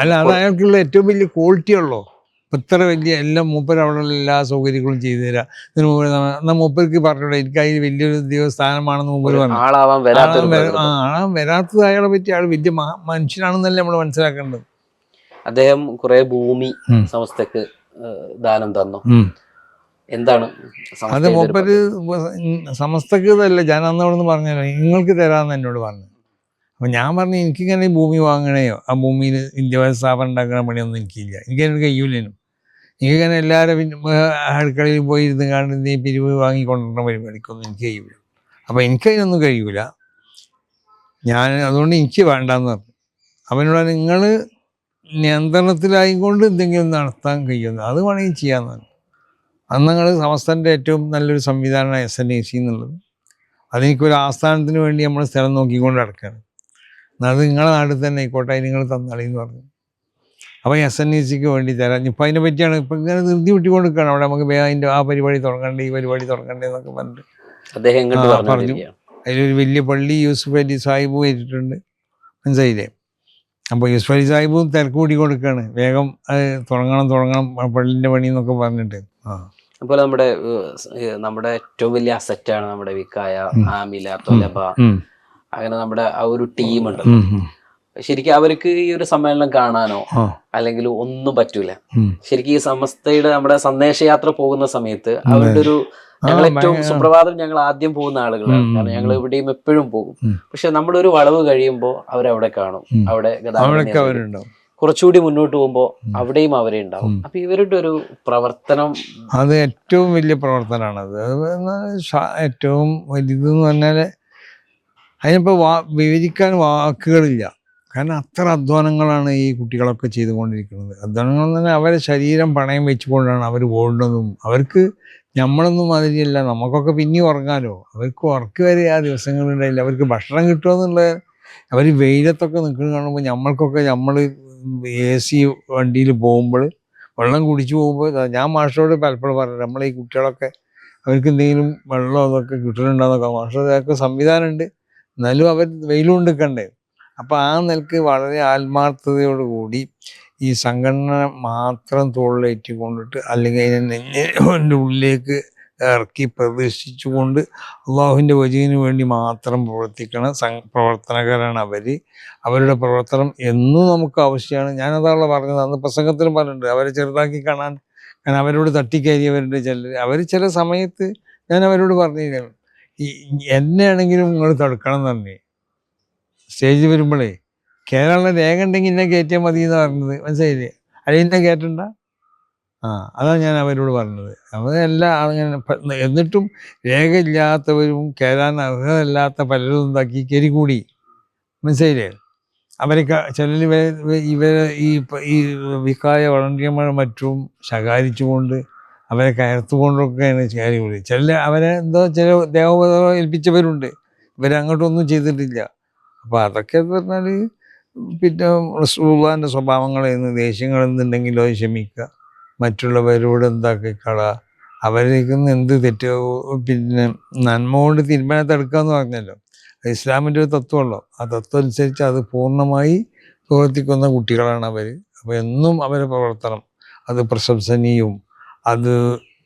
അല്ല, അത് അയാൾക്കുള്ള ഏറ്റവും വലിയ ക്വാളിറ്റി ഉള്ളൂ. ഇത്ര വലിയ എല്ലാം മൂപ്പർ അവിടെ എല്ലാ സൗകര്യങ്ങളും ചെയ്തു തരാം. ഇതിന് എന്നാൽ മൂപ്പർക്ക് പറഞ്ഞോളൂ, എനിക്ക് അതിൽ വലിയൊരു സ്ഥാനമാണെന്ന് മൂപ്പർ പറഞ്ഞു. ആളാൻ വരാത്തത് അയാളെ പറ്റി അയാൾ വലിയ മനുഷ്യനാണെന്നല്ലേ നമ്മൾ മനസ്സിലാക്കേണ്ടത്. അദ്ദേഹം കുറെ ഭൂമി സമസ്തക്ക് ദാനം തന്നു. എന്താണ് അത് മൂപ്പര് സമസ്തക്ക് ഇതല്ല, ഞാൻ അന്ന് അവിടെ നിന്ന് പറഞ്ഞല്ലോ നിങ്ങൾക്ക് തരാമെന്ന് എന്നോട് പറഞ്ഞു. അപ്പം ഞാൻ പറഞ്ഞു എനിക്കിങ്ങനെ ഭൂമി വാങ്ങണയോ ആ ഭൂമിയിൽ വിദ്യാഭ്യാസ സ്ഥാപനം ഉണ്ടാക്കുന്ന പണിയൊന്നും എനിക്കില്ല, എനിക്കതിനൊരു കഴിയൂലേനും. എനിക്കിങ്ങനെ എല്ലാവരും അടുക്കളയിൽ പോയി ഇരുന്ന് കാണുന്ന പിരിവ് വാങ്ങിക്കൊണ്ടിരുന്ന പരിപാടിക്കൊന്നും എനിക്ക് കഴിയൂല. അപ്പം എനിക്കതിനൊന്നും കഴിയൂല, ഞാൻ അതുകൊണ്ട് എനിക്ക് വേണ്ടാന്ന് പറഞ്ഞു. അവനോട് നിങ്ങൾ നിയന്ത്രണത്തിലായിക്കൊണ്ട് എന്തെങ്കിലും നടത്താൻ കഴിയുന്നു അത് വേണമെങ്കിൽ ചെയ്യാമെന്ന് പറഞ്ഞു. അന്ന് ഞങ്ങൾ സമസ്തൻ്റെ ഏറ്റവും നല്ലൊരു സംവിധാനമാണ് SNAC എന്നുള്ളത്. അതെനിക്കൊരു ആസ്ഥാനത്തിന് വേണ്ടി നമ്മൾ സ്ഥലം നോക്കിക്കൊണ്ട് നടക്കുകയാണ്. അത് നിങ്ങളെ നാട്ടിൽ തന്നെ ആയിക്കോട്ടെ, നിങ്ങൾ തന്നാളി എന്ന് പറഞ്ഞു. അപ്പോൾ SNACക്ക് വേണ്ടി തരാം. ഇപ്പം അതിനെ പറ്റിയാണ് ഇപ്പം ഇങ്ങനെ ധൃതി വിട്ടുകൊണ്ടിരിക്കുകയാണ്. അവിടെ നമുക്ക് അതിൻ്റെ ആ പരിപാടി തുടങ്ങണ്ടേ ഈ പരിപാടി തുടങ്ങണ്ടേ എന്നൊക്കെ പറഞ്ഞിട്ട് അദ്ദേഹം പറഞ്ഞു. അതിലൊരു വലിയ പള്ളി യൂസുഫ് അലി സാഹിബ് ഏറ്റിട്ടുണ്ട്, മനസ്സിലായില്ലേ. അപ്പോൾ യൂസുഫ് അലി സാഹിബും തിരക്ക് കൂടിക്കൊടുക്കുകയാണ്, വേഗം അത് തുടങ്ങണം പള്ളിൻ്റെ പണി എന്നൊക്കെ പറഞ്ഞിട്ട്. അതുപോലെ നമ്മുടെ ഏറ്റവും വലിയ അസറ്റാണ് നമ്മുടെ വിക്കായ, ആമില, തൊലബ, അങ്ങനെ നമ്മുടെ ആ ഒരു ടീമുണ്ട്. ശരിക്കും അവർക്ക് ഈ ഒരു സമ്മേളനം കാണാനോ അല്ലെങ്കിൽ ഒന്നും പറ്റൂല. ശരിക്കും ഈ സമസ്തയുടെ നമ്മുടെ സന്ദേശയാത്ര പോകുന്ന സമയത്ത് അവരുടെ ഒരു ഞങ്ങൾ ഏറ്റവും സുപ്രഭാതം ഞങ്ങൾ ആദ്യം പോകുന്ന ആളുകളാണ്. കാരണം ഞങ്ങൾ എവിടെയും എപ്പോഴും പോകും. പക്ഷെ നമ്മളൊരു വളവ് കഴിയുമ്പോൾ അവരവിടെ കാണും, അവിടെ ഗതാഗതം കുറച്ചുകൂടി മുന്നോട്ട് പോകുമ്പോൾ അവിടെയും അവരെ ഉണ്ടാവും. അപ്പൊ ഇവരുടെ ഒരു പ്രവർത്തനം അത് ഏറ്റവും വലിയ പ്രവർത്തനമാണത്. ഏറ്റവും വലുതെന്ന് പറഞ്ഞാൽ അതിനിപ്പോൾ വിവരിക്കാൻ വാക്കുകളില്ല. കാരണം അത്ര അധ്വാനങ്ങളാണ് ഈ കുട്ടികളൊക്കെ ചെയ്തുകൊണ്ടിരിക്കുന്നത്. അധ്വാനങ്ങൾ എന്ന് പറഞ്ഞാൽ അവരെ ശരീരം പണയം വെച്ചുകൊണ്ടാണ് അവർ ഓടുന്നതും. അവർക്ക് നമ്മളൊന്നും മാതിരിയല്ല, നമുക്കൊക്കെ പിന്നെ ഉറങ്ങാലോ, അവർക്ക് ഉറക്ക് വരെ ആ ദിവസങ്ങളുണ്ടായില്ല. അവർക്ക് ഭക്ഷണം കിട്ടുമെന്നുള്ളത്, അവർ വെയിലത്തൊക്കെ നിൽക്കുന്നത് കാണുമ്പോൾ നമ്മൾക്കൊക്കെ നമ്മൾ AC വണ്ടിയിൽ പോകുമ്പോൾ വെള്ളം കുടിച്ചു പോകുമ്പോൾ ഞാൻ മാഷോട് പലപ്പോഴും പറഞ്ഞു, നമ്മളെ ഈ കുട്ടികളൊക്കെ അവർക്ക് എന്തെങ്കിലും വെള്ളം അതൊക്കെ കിട്ടുന്നുണ്ടെന്നൊക്കെ. മാഷൊക്കെ സംവിധാനമുണ്ട്, എന്നാലും അവർ വെയിലും നിൽക്കണ്ടേ. അപ്പോൾ ആ നിലക്ക് വളരെ ആത്മാർത്ഥതയോടുകൂടി ഈ സംഘടന മാത്രം തോളിലേറ്റിക്കൊണ്ടിട്ട് അല്ലെങ്കിൽ അതിൻ്റെ ഉള്ളിലേക്ക് ഇറക്കി പ്രദർശിച്ചുകൊണ്ട് അള്ളാഹുവിൻ്റെ വജീന് വേണ്ടി മാത്രം പ്രവർത്തിക്കണ പ്രവർത്തനക്കാരാണ് അവർ. അവരുടെ പ്രവർത്തനം എന്നും നമുക്ക് ആവശ്യമാണ്. ഞാനതാണ് പറഞ്ഞത്, അന്ന് പ്രസംഗത്തിലും പറഞ്ഞിട്ടുണ്ട്, അവരെ ചെറുതാക്കി കാണാൻ. കാരണം അവരോട് തട്ടിക്കയറിയവരുടെ അവർ ചില സമയത്ത് ഞാൻ അവരോട് പറഞ്ഞിരുന്നു, എന്നെ ആണെങ്കിലും നിങ്ങൾ തടുക്കണം തന്നെ. സ്റ്റേജിൽ വരുമ്പോഴേ കേരള രേഖ ഉണ്ടെങ്കിൽ എന്നെ കയറ്റിയാൽ മതി എന്ന് പറഞ്ഞത്, മനസ്സിലായില്ലേ. അല്ലെങ്കിൽ എന്നെ കയറ്റണ്ട. അതാണ് ഞാൻ അവരോട് പറഞ്ഞത്. അവരെല്ലാം അങ്ങനെ എന്നിട്ടും രേഖയില്ലാത്തവരും കയറാൻ അർഹതയില്ലാത്ത പലരും എന്താക്കി കയറി കൂടി, മനസ്സിലായില്ലേ. അവരൊക്കെ ചിലർ ഇവരെ ഈ വിക്കായ വളണ്ടിയന്മാർ മറ്റും ശകാരിച്ചുകൊണ്ട് അവരെ കയർത്തുകൊണ്ടൊക്കെയാണ് കയറി കൂടി. അവരെ ചില ദേവോപതം ഏൽപ്പിച്ചവരുണ്ട്, ഇവരങ്ങോട്ടൊന്നും ചെയ്തിട്ടില്ല. അപ്പോൾ അതൊക്കെ പറഞ്ഞാൽ പിന്നെ റസൂലുള്ളാഹിൻ്റെ സ്വഭാവങ്ങളെന്ന് ദേഷ്യങ്ങളെന്നുണ്ടെങ്കിലോ ക്ഷമിക്കുക, മറ്റുള്ളവരോട് എന്താക്കിക്കള, അവരേക്കൊന്ന് എന്ത് തെറ്റോ പിന്നെ നന്മ കൊണ്ട് തീരുമാനത്തെ എടുക്കുക എന്ന് പറഞ്ഞല്ലോ. ഇസ്ലാമിൻ്റെ ഒരു തത്വമല്ലോ, ആ തത്വം അനുസരിച്ച് അത് പൂർണ്ണമായി പ്രവർത്തിക്കുന്ന കുട്ടികളാണ് അവർ. അപ്പോൾ എന്നും അവരെ പ്രവർത്തനം അത് പ്രശംസനീയവും അത്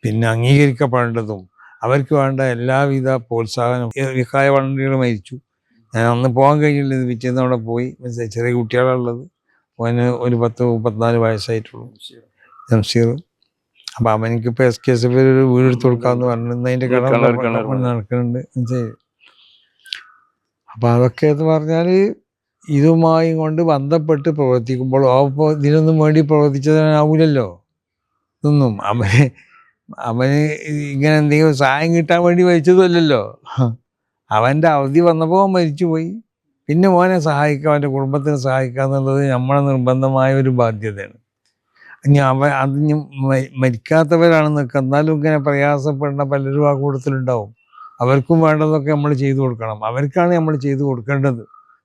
പിന്നെ അംഗീകരിക്കപ്പെടേണ്ടതും അവർക്ക് വേണ്ട എല്ലാവിധ പ്രോത്സാഹനം. വിഹായ വണ്ടികൾ മരിച്ചു, ഞാൻ അന്ന് പോകാൻ കഴിഞ്ഞില്ല, ഇത് പിറ്റേന്ന് അവിടെ പോയി. ചെറിയ കുട്ടികളുള്ളത്, അവന് ഒരു 30-34 വയസ്സായിട്ടുള്ളൂ, ജംഷീർ. അപ്പം അവനിക്കിപ്പോൾ SKSF ഒരു വീടെടുത്ത് കൊടുക്കാമെന്ന് പറഞ്ഞിരുന്ന അതിൻ്റെ കടം നടക്കുന്നുണ്ട്. മനസ്സിലായി. അപ്പം അതൊക്കെ എന്ന് പറഞ്ഞാൽ ഇതുമായി കൊണ്ട് ബന്ധപ്പെട്ട് പ്രവർത്തിക്കുമ്പോൾ അപ്പോൾ ഇതിനൊന്നും വേണ്ടി പ്രവർത്തിച്ചതിനാവൂലല്ലോ ഇതൊന്നും. അവന് ഇങ്ങനെ എന്തെങ്കിലും സഹായം കിട്ടാൻ വേണ്ടി മരിച്ചതുമല്ലല്ലോ. അവൻ്റെ അവധി വന്നപ്പോൾ അവൻ മരിച്ചുപോയി. പിന്നെ മോനെ സഹായിക്കുക, അവൻ്റെ കുടുംബത്തിനെ സഹായിക്കുക എന്നുള്ളത് നമ്മളെ നിർബന്ധമായ ഒരു ബാധ്യതയാണ്. ഇനി അത് മരിക്കാത്തവരാണ് നിൽക്കുക, എന്നാലും ഇങ്ങനെ പ്രയാസപ്പെടുന്ന പലരും ആ കൂട്ടത്തിലുണ്ടാവും. അവർക്കും വേണ്ടതൊക്കെ നമ്മൾ ചെയ്തു കൊടുക്കണം. അവർക്കാണ് നമ്മൾ ചെയ്തു കൊടുക്കേണ്ടത്.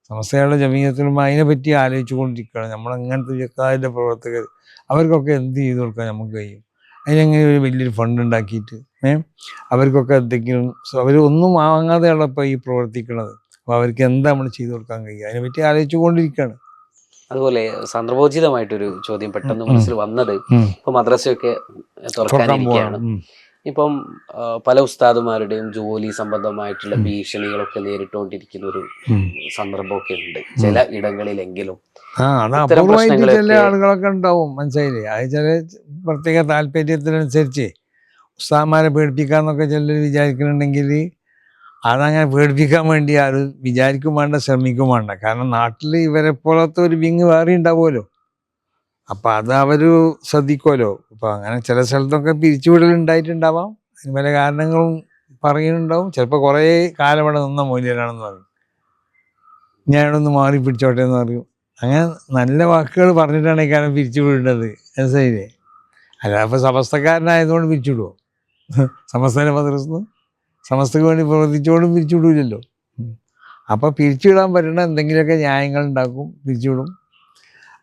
സമസ്തയുടെ ജമീയത്തിലും അതിനെപ്പറ്റി ആലോചിച്ചു കൊണ്ടിരിക്കുകയാണ്. നമ്മളങ്ങനത്തെ ജക്കാതിൻ്റെ പ്രവർത്തകർ, അവർക്കൊക്കെ എന്ത് ചെയ്തു കൊടുക്കാൻ നമുക്ക് കഴിയും? അതിനെങ്ങനെ ഒരു വലിയൊരു ഫണ്ട് ഉണ്ടാക്കിയിട്ട് അവർക്കൊക്കെ എന്തെങ്കിലും അവർ ഒന്നും വാങ്ങാതെയുള്ള ഇപ്പോൾ ഈ പ്രവർത്തിക്കുന്നത്. അപ്പോൾ അവർക്ക് എന്താ നമ്മൾ ചെയ്തു കൊടുക്കാൻ കഴിയുക? അതിനെപ്പറ്റി ആലോചിച്ചു കൊണ്ടിരിക്കുകയാണ്. അതുപോലെ സന്ദർഭോചിതമായിട്ടൊരു ചോദ്യം പെട്ടെന്ന് മനസ്സിൽ വന്നത്, ഇപ്പൊ മദ്രസയൊക്കെ തുറക്കാനിരിക്കുകയാണ്. ഇപ്പം പല ഉസ്താദുമാരുടെയും ജോലി സംബന്ധമായിട്ടുള്ള ഭീഷണികളൊക്കെ നേരിട്ടുകൊണ്ടിരിക്കുന്ന ഒരു സന്ദർഭമൊക്കെ ഉണ്ട് ചില ഇടങ്ങളിലെങ്കിലും. ചില ആളുകളൊക്കെ ഉണ്ടാവും, മനസ്സിലായില്ലേ? അത് ചില പ്രത്യേക താല്പര്യത്തിനനുസരിച്ച് ഉസ്താദന്മാരെ പേടിപ്പിക്കാന്നൊക്കെ ചിലർ വിചാരിക്കുന്നുണ്ടെങ്കിൽ അതങ്ങനെ പേടിപ്പിക്കാൻ വേണ്ടി അത് വിചാരിക്കും വേണ്ട, ശ്രമിക്കും വേണ്ട. കാരണം നാട്ടിൽ ഇവരെ പോലത്തെ ഒരു വിങ് വേറെ ഉണ്ടാവുമല്ലോ. അപ്പം അത് അവർ ശ്രദ്ധിക്കുമല്ലോ. അപ്പം അങ്ങനെ ചില സ്ഥലത്തൊക്കെ പിരിച്ചുവിടലുണ്ടായിട്ടുണ്ടാവാം. അതിന് പല കാരണങ്ങളും പറയുന്നുണ്ടാവും. ചിലപ്പോൾ കുറേ കാലം ഇവിടെ നിന്ന മൂല്യരാണെന്ന് പറയും, ഞാനൊന്ന് മാറി പിടിച്ചോട്ടെ എന്ന് പറയും. അങ്ങനെ നല്ല വാക്കുകൾ പറഞ്ഞിട്ടാണ് ഈ കാലം പിരിച്ചു വിടേണ്ടത്. മനസ്സിലായില്ലേ? അല്ല അപ്പോൾ സമസ്തക്കാരനായതുകൊണ്ട് പിരിച്ചുവിടുമോ? സമസ്തയുടെ മദ്രസന്ന് സമസ്തക്ക് വേണ്ടി പ്രവർത്തിച്ചുകൊണ്ടും പിരിച്ചുവിടില്ലല്ലോ. അപ്പോൾ പിരിച്ചുവിടാൻ പറ്റുന്ന എന്തെങ്കിലുമൊക്കെ ന്യായങ്ങൾ ഉണ്ടാക്കും, പിരിച്ചുവിടും.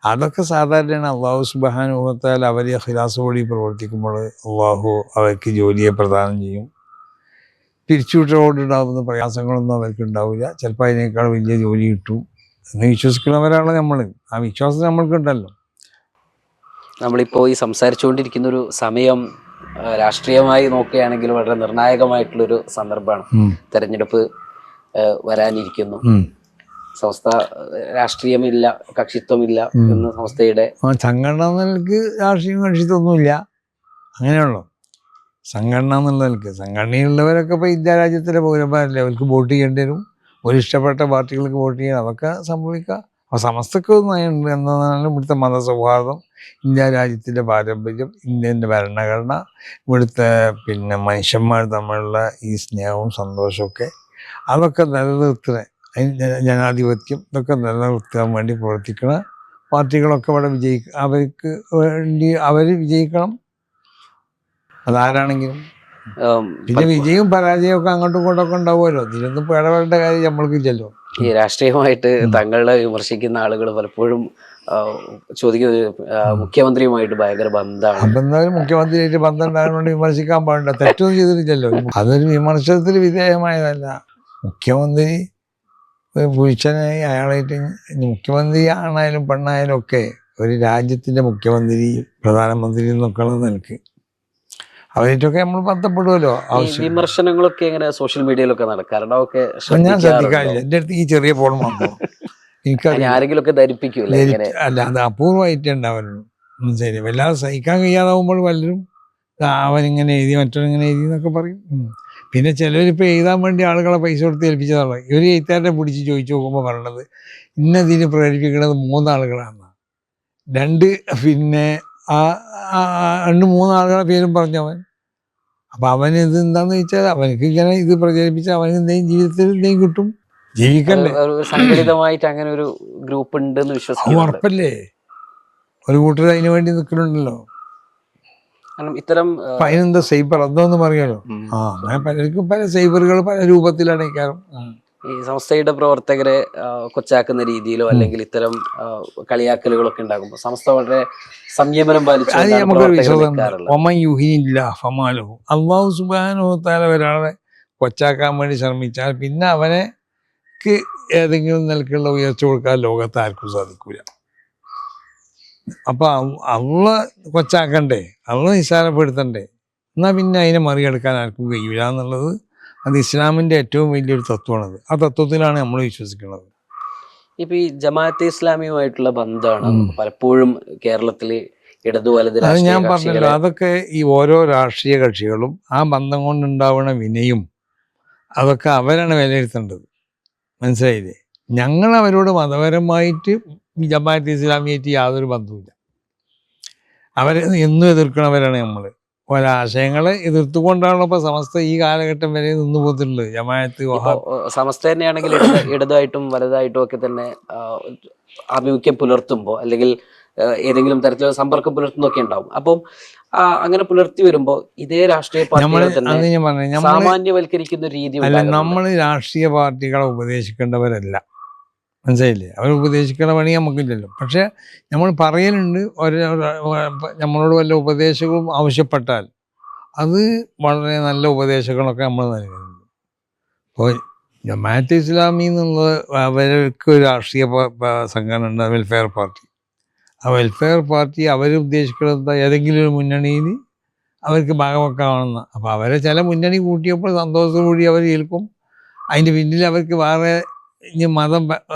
അതൊക്കെ സാധാരണയാണ്. അള്ളാഹു സുബ്ഹാനഹു വ തആല അവർ ഇഖ്ലാസോടെ പ്രവർത്തിക്കുമ്പോൾ അള്ളാഹു അവർക്ക് ജോലിയെ പ്രദാനം ചെയ്യും. പിരിച്ചുവിട്ടോടുണ്ടാകുന്ന പ്രയാസങ്ങളൊന്നും അവർക്ക് ഉണ്ടാവില്ല. ചിലപ്പോൾ അതിനേക്കാൾ വലിയ ജോലി കിട്ടും എന്ന് വിശ്വസിക്കുന്നവരാണ് നമ്മൾ. ആ വിശ്വാസം നമ്മൾക്കുണ്ടല്ലോ. നമ്മളിപ്പോൾ ഈ സംസാരിച്ചുകൊണ്ടിരിക്കുന്ന ഒരു സമയം രാഷ്ട്രീയമായി നോക്കുകയാണെങ്കിൽ വളരെ നിർണായകമായിട്ടുള്ളൊരു സന്ദർഭമാണ്. തെരഞ്ഞെടുപ്പ് വരാനിരിക്കുന്നു. സംസ്ഥ രാഷ്ട്രീയമില്ല, കക്ഷിത്വമില്ല എന്ന് സംസ്ഥയുടെ സംഘടന നിലക്ക് രാഷ്ട്രീയം കക്ഷിത്വമൊന്നുമില്ല, അങ്ങനെയുള്ളൂ. സംഘടന എന്നുള്ള നിലക്ക് സംഘടനയുള്ളവരൊക്കെ ഇപ്പോൾ ഇന്ത്യ രാജ്യത്തിലെ പൗരന്മാരല്ലേ, അവർക്ക് വോട്ട് ചെയ്യേണ്ടി വരും. ഒരു ഇഷ്ടപ്പെട്ട പാർട്ടികൾക്ക് വോട്ട് ചെയ്യണം, അതൊക്കെ സംഭവിക്കാം. അപ്പോൾ സമസ്തക്ക് നയമുണ്ട് എന്നതാണ് ഇവിടുത്തെ മതസൗഹാർദ്ദം, ഇന്ത്യ രാജ്യത്തിൻ്റെ പാരമ്പര്യം, ഇന്ത്യൻ്റെ ഭരണഘടന, ഇവിടുത്തെ പിന്നെ മനുഷ്യന്മാർ തമ്മിലുള്ള ഈ സ്നേഹവും സന്തോഷമൊക്കെ അതൊക്കെ നിലനിർത്തുക. ജനാധിപത്യം ഇതൊക്കെ നിലനിർത്താൻ വേണ്ടി പ്രവർത്തിക്കുന്ന പാർട്ടികളൊക്കെ ഇവിടെ അവർക്ക് വേണ്ടി അവർ വിജയിക്കണം, അതാരാണെങ്കിലും. പിന്നെ വിജയവും പരാജയവും ഒക്കെ അങ്ങോട്ടും ഇങ്ങോട്ടൊക്കെ ഉണ്ടാവുമല്ലോ. ഇതിലൊന്നും ഇപ്പോൾ ഇടപെടേണ്ട കാര്യം നമ്മൾക്കില്ലല്ലോ. ഈ രാഷ്ട്രീയമായിട്ട് തങ്ങളെ വിമർശിക്കുന്ന ആളുകൾ പലപ്പോഴും ചോദിക്കുന്നത് മുഖ്യമന്ത്രിയുമായിട്ട് ഭയങ്കര ബന്ധമാണ്. അപ്പം എന്തായാലും മുഖ്യമന്ത്രിയായിട്ട് ബന്ധം ഉണ്ടായതുകൊണ്ട് വിമർശിക്കാൻ പാടില്ല, തെറ്റൊന്നും ചെയ്തിട്ടില്ലല്ലോ. അതൊരു വിമർശനത്തിന് വിധേയമായതല്ല. മുഖ്യമന്ത്രി ഒരു പുരുഷനായി അയാളായിട്ട്, മുഖ്യമന്ത്രി ആണായാലും പെണ്ണായാലും ഒക്കെ ഒരു രാജ്യത്തിൻ്റെ മുഖ്യമന്ത്രി, പ്രധാനമന്ത്രി എന്നൊക്കെയുള്ള നിലക്ക് അവരായിട്ടൊക്കെ നമ്മൾ ബന്ധപ്പെടുമല്ലോ. വിമർശനങ്ങളൊക്കെ എങ്ങനെ സോഷ്യൽ മീഡിയയിലൊക്കെ നടക്കാറുണ്ട്? അതൊക്കെ ഞാൻ ശ്രദ്ധിക്കാറില്ല. എൻ്റെ അടുത്ത് ഈ ചെറിയ ഫോൺ വന്നു, ആരെങ്കിലുമൊക്കെ ധരിപ്പിക്കൂലേ? അല്ല, അത് അപൂർവമായിട്ടേ ഉണ്ടാവുള്ളൂ. ശരി, വല്ലാതെ സഹിക്കാൻ കഴിയാതാവുമ്പോൾ പലരും അവനിങ്ങനെ എഴുതി, മറ്റവനിങ്ങനെ എഴുതി എന്നൊക്കെ പറയും. പിന്നെ ചിലരിപ്പോൾ എഴുതാൻ വേണ്ടി ആളുകളെ പൈസ കൊടുത്ത് ഏൽപ്പിച്ചതാണ്. ഒരു എഴുത്താരെ പിടിച്ച് ചോദിച്ചു നോക്കുമ്പോൾ പറയണത് ഇന്നതിന് പ്രേരിപ്പിക്കുന്നത് 3 ആളുകളാണ്. 2 പിന്നെ 3 ആളുകളുടെ പേരും പറഞ്ഞവൻ. അപ്പം അവന് ഇത് എന്താണെന്ന് വെച്ചാൽ അവനക്ക് ഇങ്ങനെ ഇത് പ്രചരിപ്പിച്ച് അവന് എന്തെങ്കിലും ജീവിതത്തിൽ എന്തെങ്കിലും കിട്ടും, ജീവിക്കണ്ടേ. സംഘടിതമായിട്ട് അങ്ങനെ ഒരു ഗ്രൂപ്പ് ഉണ്ടെന്ന് വിശ്വസിക്കുന്നു. ഉറപ്പല്ലേ, ഒരു കൂട്ടർ അതിനു വേണ്ടി നിൽക്കുന്നുണ്ടല്ലോ. ഇത്തരം അതിനെന്താ സൈബർ എന്തോന്ന് പറയാലോ. അങ്ങനെ പലർക്കും പല സൈബറുകൾ പല രൂപത്തിലാണ് ഇക്കാരം. ഈ സംസ്ഥയുടെ പ്രവർത്തകരെ കൊച്ചാക്കുന്ന രീതിയിലോ അല്ലെങ്കിൽ ഇത്തരം കളിയാക്കലുകളൊക്കെ ഉണ്ടാകുമ്പോൾ സംസ്ഥ വളരെ സംയമനം പാലിച്ചു. അള്ളാഹു സുബ്ഹാനഹു വ തആല ഒരാളെ കൊച്ചാക്കാൻ വേണ്ടി ശ്രമിച്ചാൽ പിന്നെ അവനക്ക് ഏതെങ്കിലും നിലക്കുള്ള ഉയർച്ച കൊടുക്കാൻ ലോകത്ത് ആർക്കും സാധിക്കൂല. അപ്പോൾ അവളെ കൊച്ചാക്കണ്ടേ, അവളെ നിസ്സാരപ്പെടുത്തണ്ടേ, എന്നാൽ പിന്നെ അതിനെ മറികടക്കാൻ ആർക്കും കഴിയില്ല എന്നുള്ളത് അത് ഇസ്ലാമിൻ്റെ ഏറ്റവും വലിയൊരു തത്വമാണത്. ആ തത്വത്തിലാണ് നമ്മൾ വിശ്വസിക്കുന്നത്. ഇപ്പൊ ഈ ജമാഅത്തെ ഇസ്ലാമിയുമായിട്ടുള്ള ബന്ധമാണ് പലപ്പോഴും കേരളത്തില് ഇടതു വലത് അത് ഞാൻ രാഷ്ട്രീയ പറഞ്ഞല്ലോ, അതൊക്കെ ഈ ഓരോ രാഷ്ട്രീയ കക്ഷികളും ആ ബന്ധം കൊണ്ടുണ്ടാവുന്ന വിനയും അതൊക്കെ അവരാണ് വിലയിരുത്തേണ്ടത്. മനസ്സിലായില്ലേ? ഞങ്ങൾ അവരോട് മതപരമായിട്ട് ജമാഅത്തെ ഇസ്ലാമിയായിട്ട് യാതൊരു ബന്ധവുമില്ല. അവരെ എന്നും എതിർക്കണവരാണ് നമ്മൾ. ഒരാശയങ്ങളെ എതിർത്തുകൊണ്ടാണ് ഇപ്പോൾ സമസ്ത ഈ കാലഘട്ടം വരെ നിന്ന് പോയിട്ടുള്ളത്. ജമാഅത്ത് സമസ്ത തന്നെയാണെങ്കിൽ ഇടതായിട്ടും വലതായിട്ടും ഒക്കെ തന്നെ ആഭിമുഖ്യം പുലർത്തുമ്പോൾ അല്ലെങ്കിൽ ഏതെങ്കിലും തരത്തിലുള്ള സമ്പർക്കം പുലർത്തുന്നൊക്കെ ഉണ്ടാവും. അപ്പം അങ്ങനെ പുലർത്തി വരുമ്പോൾ ഇതേ രാഷ്ട്രീയ പാർട്ടികൾ തന്നെ സാമാന്യവൽക്കരിക്കുന്ന രീതി അല്ല. നമ്മൾ രാഷ്ട്രീയ പാർട്ടികളെ ഉപദേശിക്കേണ്ടവരല്ല. മനസ്സിലായില്ലേ? അവർ ഉപദേശിക്കുന്ന പണി നമുക്കില്ലല്ലോ. പക്ഷെ നമ്മൾ പറയലുണ്ട്, നമ്മളോട് വല്ല ഉപദേശവും ആവശ്യപ്പെട്ടാൽ അത് വളരെ നല്ല ഉപദേശങ്ങളൊക്കെ നമ്മൾ നൽകുന്നുണ്ട്. ഇപ്പോൾ ജമാഅത്തെ ഇസ്ലാമി എന്നുള്ളത് അവർക്ക് ഒരു രാഷ്ട്രീയ സംഘടന ഉണ്ട്, വെൽഫെയർ പാർട്ടി. ആ വെൽഫെയർ പാർട്ടി അവർ ഉദ്ദേശിക്കുന്നത് ഏതെങ്കിലും ഒരു മുന്നണിയിൽ അവർക്ക് ഭാഗവെക്കാണെന്ന്. അപ്പോൾ അവരെ ചില മുന്നണി കൂട്ടിയപ്പോൾ സന്തോഷത്തോടുകൂടി അവർ കേൾക്കും. അതിൻ്റെ പിന്നിൽ അവർക്ക് വേറെ ഇനി മതം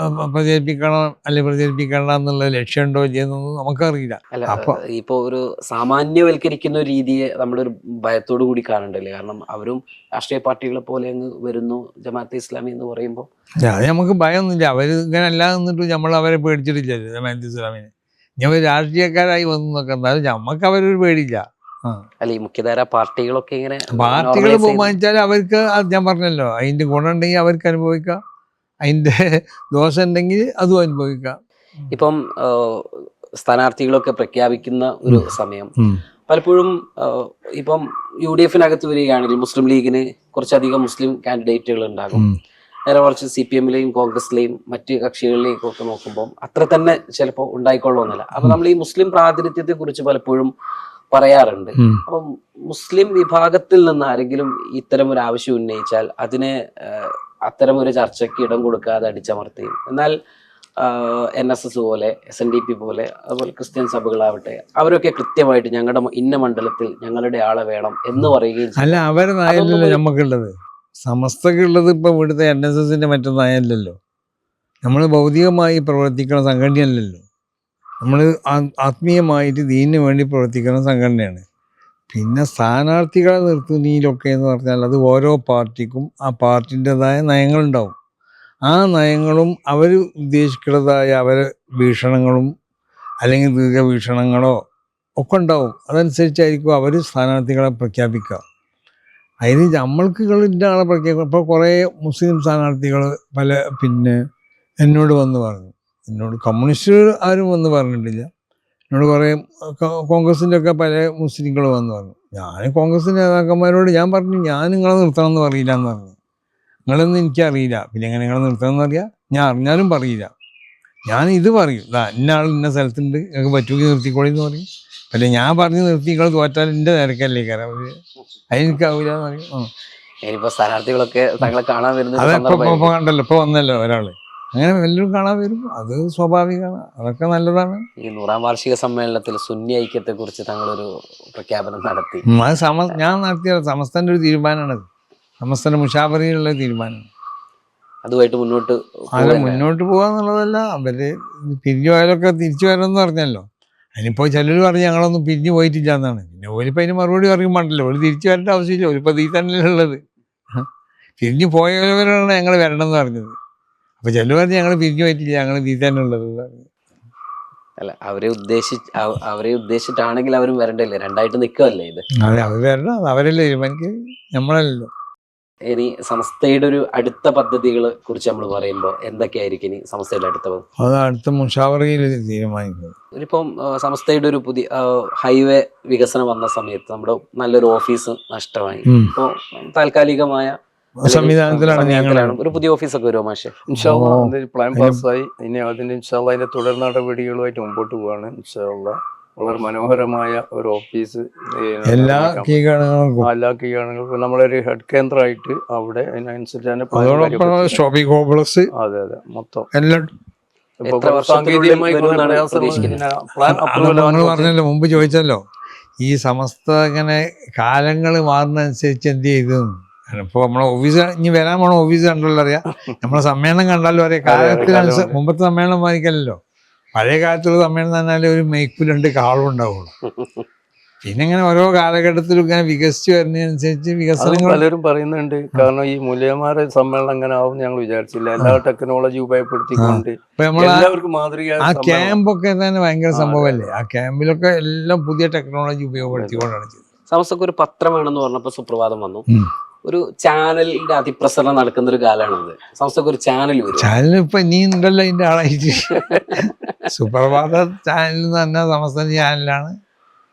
പ്രചരിപ്പിക്കണം അല്ലെങ്കിൽ പ്രചരിപ്പിക്കണം എന്നുള്ള ലക്ഷ്യമുണ്ടോ ചെയ്യുന്നതൊന്നും നമുക്കറിയില്ല. അപ്പൊ ഇപ്പൊ ഒരു സാമാന്യവൽക്കരിക്കുന്ന രീതിയെ നമ്മളൊരു ഭയത്തോടു കൂടി കാണണ്ടല്ലേ? കാരണം അവരും രാഷ്ട്രീയ പാർട്ടികളെ പോലെ അങ്ങ് വരുന്നു ജമാഅത്തെ ഇസ്ലാമി എന്ന് പറയുമ്പോൾ. അത് നമുക്ക് ഭയമൊന്നുമില്ല. അവർ ഇങ്ങനെ അല്ലാതെ നിന്നിട്ട് നമ്മൾ അവരെ പേടിച്ചിട്ടില്ലല്ലോ ജമാഅത്തെ ഇസ്ലാമിനെ. ഞാൻ രാഷ്ട്രീയക്കാരായി വന്നു നോക്കാം, എന്നാലും നമുക്ക് അവരൊരു പേടിയില്ല. അല്ല, ഈ മുഖ്യധാര പാർട്ടികളൊക്കെ ഇങ്ങനെ പാർട്ടികൾ ബഹുമാനിച്ചാൽ അവർക്ക് ഞാൻ പറഞ്ഞല്ലോ, അതിന്റെ ഗുണം ഉണ്ടെങ്കിൽ അവർക്ക് അനുഭവിക്കാം, അതിന്റെ ദോഷം ഉണ്ടെങ്കിൽ അതും അനുഭവിക്കാം. ഇപ്പം സ്ഥാനാർത്ഥികളൊക്കെ പ്രഖ്യാപിക്കുന്ന ഒരു സമയം പലപ്പോഴും ഇപ്പം UDF-നകത്ത് വരികയാണെങ്കിൽ മുസ്ലിം ലീഗിന് കുറച്ചധികം മുസ്ലിം കാൻഡിഡേറ്റുകൾ ഉണ്ടാകും. നേരെ മറിച്ച് CPM-ലെയും കോൺഗ്രസിലെയും മറ്റ് കക്ഷികളിലേക്കും ഒക്കെ നോക്കുമ്പോൾ അത്ര തന്നെ ചിലപ്പോൾ ഉണ്ടായിക്കൊള്ളുന്നില്ല. അപ്പൊ നമ്മൾ ഈ മുസ്ലിം പ്രാതിനിധ്യത്തെ കുറിച്ച് പലപ്പോഴും പറയാറുണ്ട്. അപ്പം മുസ്ലിം വിഭാഗത്തിൽ നിന്ന് ആരെങ്കിലും ഇത്തരം ഒരു ആവശ്യം ഉന്നയിച്ചാൽ അതിന് അത്തരം ഒരു ചർച്ചയ്ക്ക് ഇടം കൊടുക്കാതെ അടിച്ചമർത്തുകയും, എന്നാൽ NSS പോലെ SNDP പോലെ അതുപോലെ ക്രിസ്ത്യൻ സഭകളാവട്ടെ അവരൊക്കെ കൃത്യമായിട്ട് ഞങ്ങളുടെ ഇന്ന മണ്ഡലത്തിൽ ഞങ്ങളുടെ ആളെ വേണം എന്ന് പറയുകയും അല്ല, അവരെ നയമല്ലല്ലോ നമുക്കുള്ളത്, സമസ്തക്കുള്ളത്. ഇപ്പം ഇവിടുത്തെ NSS-ന്റെ മറ്റൊരു നയമല്ലല്ലോ. നമ്മൾ ഭൗതികമായി പ്രവർത്തിക്കുന്ന സംഘടനയല്ലല്ലോ, നമ്മൾ ആത്മീയമായിട്ട് ദീനിന് വേണ്ടി പ്രവർത്തിക്കുന്ന സംഘടനയാണ്. പിന്നെ സ്ഥാനാർത്ഥികളെ നിർത്തുന്നതിലൊക്കെ എന്ന് പറഞ്ഞാൽ അത് ഓരോ പാർട്ടിക്കും ആ പാർട്ടിൻ്റെതായ നയങ്ങളുണ്ടാവും. ആ നയങ്ങളും അവർ ഉദ്ദേശിക്കുന്നതായ അവരെ വീക്ഷണങ്ങളും അല്ലെങ്കിൽ ദീർഘവീക്ഷണങ്ങളോ ഒക്കെ ഉണ്ടാവും. അതനുസരിച്ചായിരിക്കും അവർ സ്ഥാനാർത്ഥികളെ പ്രഖ്യാപിക്കുക. അതിന് നമ്മൾക്ക് ഇന്ന ആളെ പ്രഖ്യാപിക്കും. ഇപ്പോൾ കുറേ മുസ്ലിം സ്ഥാനാർത്ഥികൾ എന്നോട് വന്ന് പറഞ്ഞു. എന്നോട് കമ്മ്യൂണിസ്റ്റ് ആരും വന്ന് പറഞ്ഞിട്ടില്ല. എന്നോട് കുറേ കോൺഗ്രസിൻ്റെ ഒക്കെ പല മുസ്ലിങ്ങൾ വന്ന് പറഞ്ഞു. ഞാൻ കോൺഗ്രസിൻ്റെ നേതാക്കന്മാരോട് ഞാൻ പറഞ്ഞു, ഞാൻ നിങ്ങളെ നിർത്തണം എന്ന് പറയില്ല എന്ന് പറഞ്ഞു. നിങ്ങളൊന്നും എനിക്കറിയില്ല, പിന്നെ എങ്ങനെ നിങ്ങളെ നിർത്തണം എന്നറിയാം? ഞാൻ അറിഞ്ഞാലും പറയില്ല. ഞാൻ ഇത് പറയും, ഇന്ന ആൾ ഇന്ന സ്ഥലത്തുണ്ട്, നിങ്ങൾക്ക് പറ്റുമെങ്കിൽ നിർത്തിക്കോളി എന്ന് പറയും. അല്ലെ ഞാൻ പറഞ്ഞ് നിർത്തി നിങ്ങൾ തോറ്റാൽ എൻ്റെ നിരക്കല്ലേ കാരണം അതെനിക്കാവില്ല എന്ന് പറയും. ഇനിയിപ്പോ സ്ഥാനാർത്ഥികളൊക്കെ താങ്കളെ കാണാൻ വരുന്നത് അതെപ്പോ കണ്ടല്ലോ, ഇപ്പൊ വന്നല്ലോ ഒരാള്, അങ്ങനെ എല്ലാവരും കാണാൻ വരും. അത് സ്വാഭാവികമാണ്, അതൊക്കെ നല്ലതാണ്. ഈ 100ാം വാർഷിക സമ്മേളനത്തിൽ സുന്നി ഐക്യത്തെ കുറിച്ച് താങ്കളൊരു പ്രഖ്യാപനം നടത്തി. അത് ഞാൻ നടത്തിയ സമസ്തന്റെ ഒരു തീരുമാനമാണത്. സമസ്തന്റെ മുഷാവറയിലുള്ള തീരുമാനമാണ്. അതുമായിട്ട് മുന്നോട്ട് പോകാന്നുള്ളതല്ല, അവര് പിരിഞ്ഞു പോയാലൊക്കെ തിരിച്ചു വരണമെന്ന് പറഞ്ഞല്ലോ. അതിനിപ്പോൾ ചിലർ പറഞ്ഞ് ഞങ്ങളൊന്നും പിരിഞ്ഞു പോയിട്ടില്ല എന്നാണ്. പിന്നെ ഓലിപ്പോൾ അതിന് മറുപടി പറയുമ്പോണ്ടല്ലോ, ഒരു തിരിച്ചു വരേണ്ട ആവശ്യമില്ല, ഒരിപ്പോൾ ഈ തന്നെ ഉള്ളത്. പിരിഞ്ഞു പോയവരാണ് ഞങ്ങൾ വരണം എന്ന് പറഞ്ഞത്. അപ്പോൾ ചിലർ പറഞ്ഞ് ഞങ്ങൾ പിരിഞ്ഞു പോയിട്ടില്ല, ഞങ്ങൾ ഈ തന്നെ ഉള്ളത്. അല്ല, അവരെ ഉദ്ദേശിച്ചിട്ടാണെങ്കിൽ അവരും വരണ്ടല്ലേ, രണ്ടായിട്ട് നിൽക്കുകയല്ലേ ഇത്. അതെ, അവർ വരണം, അവരല്ലേ തീരുമാനിക്കുക, നമ്മളല്ലല്ലോ. ഇനി സംസ്ഥയുടെ ഒരു അടുത്ത പദ്ധതികളെ കുറിച്ച് നമ്മൾ പറയുമ്പോൾ എന്തൊക്കെയായിരിക്കും ഇനി സംസ്ഥയുടെ അടുത്ത അത് അടുത്ത മുഷാവറയിൽ തീരുമാനിക്കുന്നത്? ഇപ്പം സംസ്ഥയുടെ ഒരു പുതിയ ഹൈവേ വികസനം വന്ന സമയത്ത് നമ്മുടെ നല്ലൊരു ഓഫീസ് നഷ്ടമായി. ഇപ്പോൾ താൽക്കാലികമായ സംവിധാനത്തിലാണ് ഒരു പുതിയ ഓഫീസൊക്കെ വരുമോ മാഷെ? പ്ലാൻ പാസ്സായി. ഇനി അതിന്റെ തുടർ നടപടികളുമായിട്ട് മുമ്പോട്ട് പോവാണ്. വളരെ മനോഹരമായ ഒരു ഓഫീസ്, എല്ലാ കീഴടങ്ങൾക്കും നമ്മളൊരു ഹെഡ് കേന്ദ്രമായിട്ട് അവിടെ അതിനനുസരിച്ച് ഷോപ്പിംഗ് കോംപ്ലക്സ്, അതെ മൊത്തം എത്ര വർഷത്തിനുള്ളിൽ വരുമെന്നാണ് പ്രതീക്ഷിക്കുന്നത്? പ്ലാൻ അപ്രൂവൽ നിങ്ങൾ പറഞ്ഞല്ലോ, മുമ്പ് ചോദിച്ചല്ലോ, ഈ സമസ്ത ഇങ്ങനെ കാലങ്ങൾ മാറുന്നതനുസരിച്ച് എന്ത് ചെയ്തു. ഇപ്പോൾ നമ്മളെ ഓഫീസ് ഇനി വരാൻ പോണ ഓഫീസ് കണ്ടല്ലോ അറിയാം, നമ്മളെ സമ്മേളനം കണ്ടാലും അറിയാം. കാലത്തിനനുസരിച്ച് മുമ്പത്തെ സമ്മേളനം മാറിക്കല്ലോ. പഴയ കാലത്തുള്ള സമ്മേളനം എന്ന് പറഞ്ഞാൽ ഒരു മേയ്ക്കും 2 കാളും ഉണ്ടാവുള്ളൂ. പിന്നെ ഇങ്ങനെ ഓരോ കാലഘട്ടത്തിലും ഇങ്ങനെ വികസിച്ച് വരുന്നതിനനുസരിച്ച് വികസനങ്ങൾ പലരും പറയുന്നുണ്ട്. കാരണം ഈ മൂല്യന്മാരെ സമ്മേളനം അങ്ങനെ ആവും ഞങ്ങൾ വിചാരിച്ചില്ല. എല്ലാ ടെക്നോളജി ഉപയോഗപ്പെടുത്തിക്കൊണ്ട് എല്ലാവർക്കും മാതൃക. ആ ക്യാമ്പൊക്കെ തന്നെ ഭയങ്കര സംഭവമല്ലേ. ആ ക്യാമ്പിലൊക്കെ എല്ലാം പുതിയ ടെക്നോളജി ഉപയോഗപ്പെടുത്തിക്കൊണ്ടാണ് ചെയ്തത്. സമസ്തക്ക് ഒരു പത്രം വേണമെന്ന് പറഞ്ഞപ്പോൾ സുപ്രഭാതം വന്നു. ഒരു ചാനലിന്റെ അതിപ്രസരണം നടക്കുന്ന ഒരു കാലമാണത്. സമസ്തക്ക് ഒരു ചാനൽ വരും. ചാനൽ ഇപ്പൊ നീ ഉണ്ടല്ലോ ഇതിന്റെ ആളായിട്ട്. സുപ്രഭാത ചാനൽ എന്ന് പറഞ്ഞാൽ സമസ്ത ചാനലാണ്.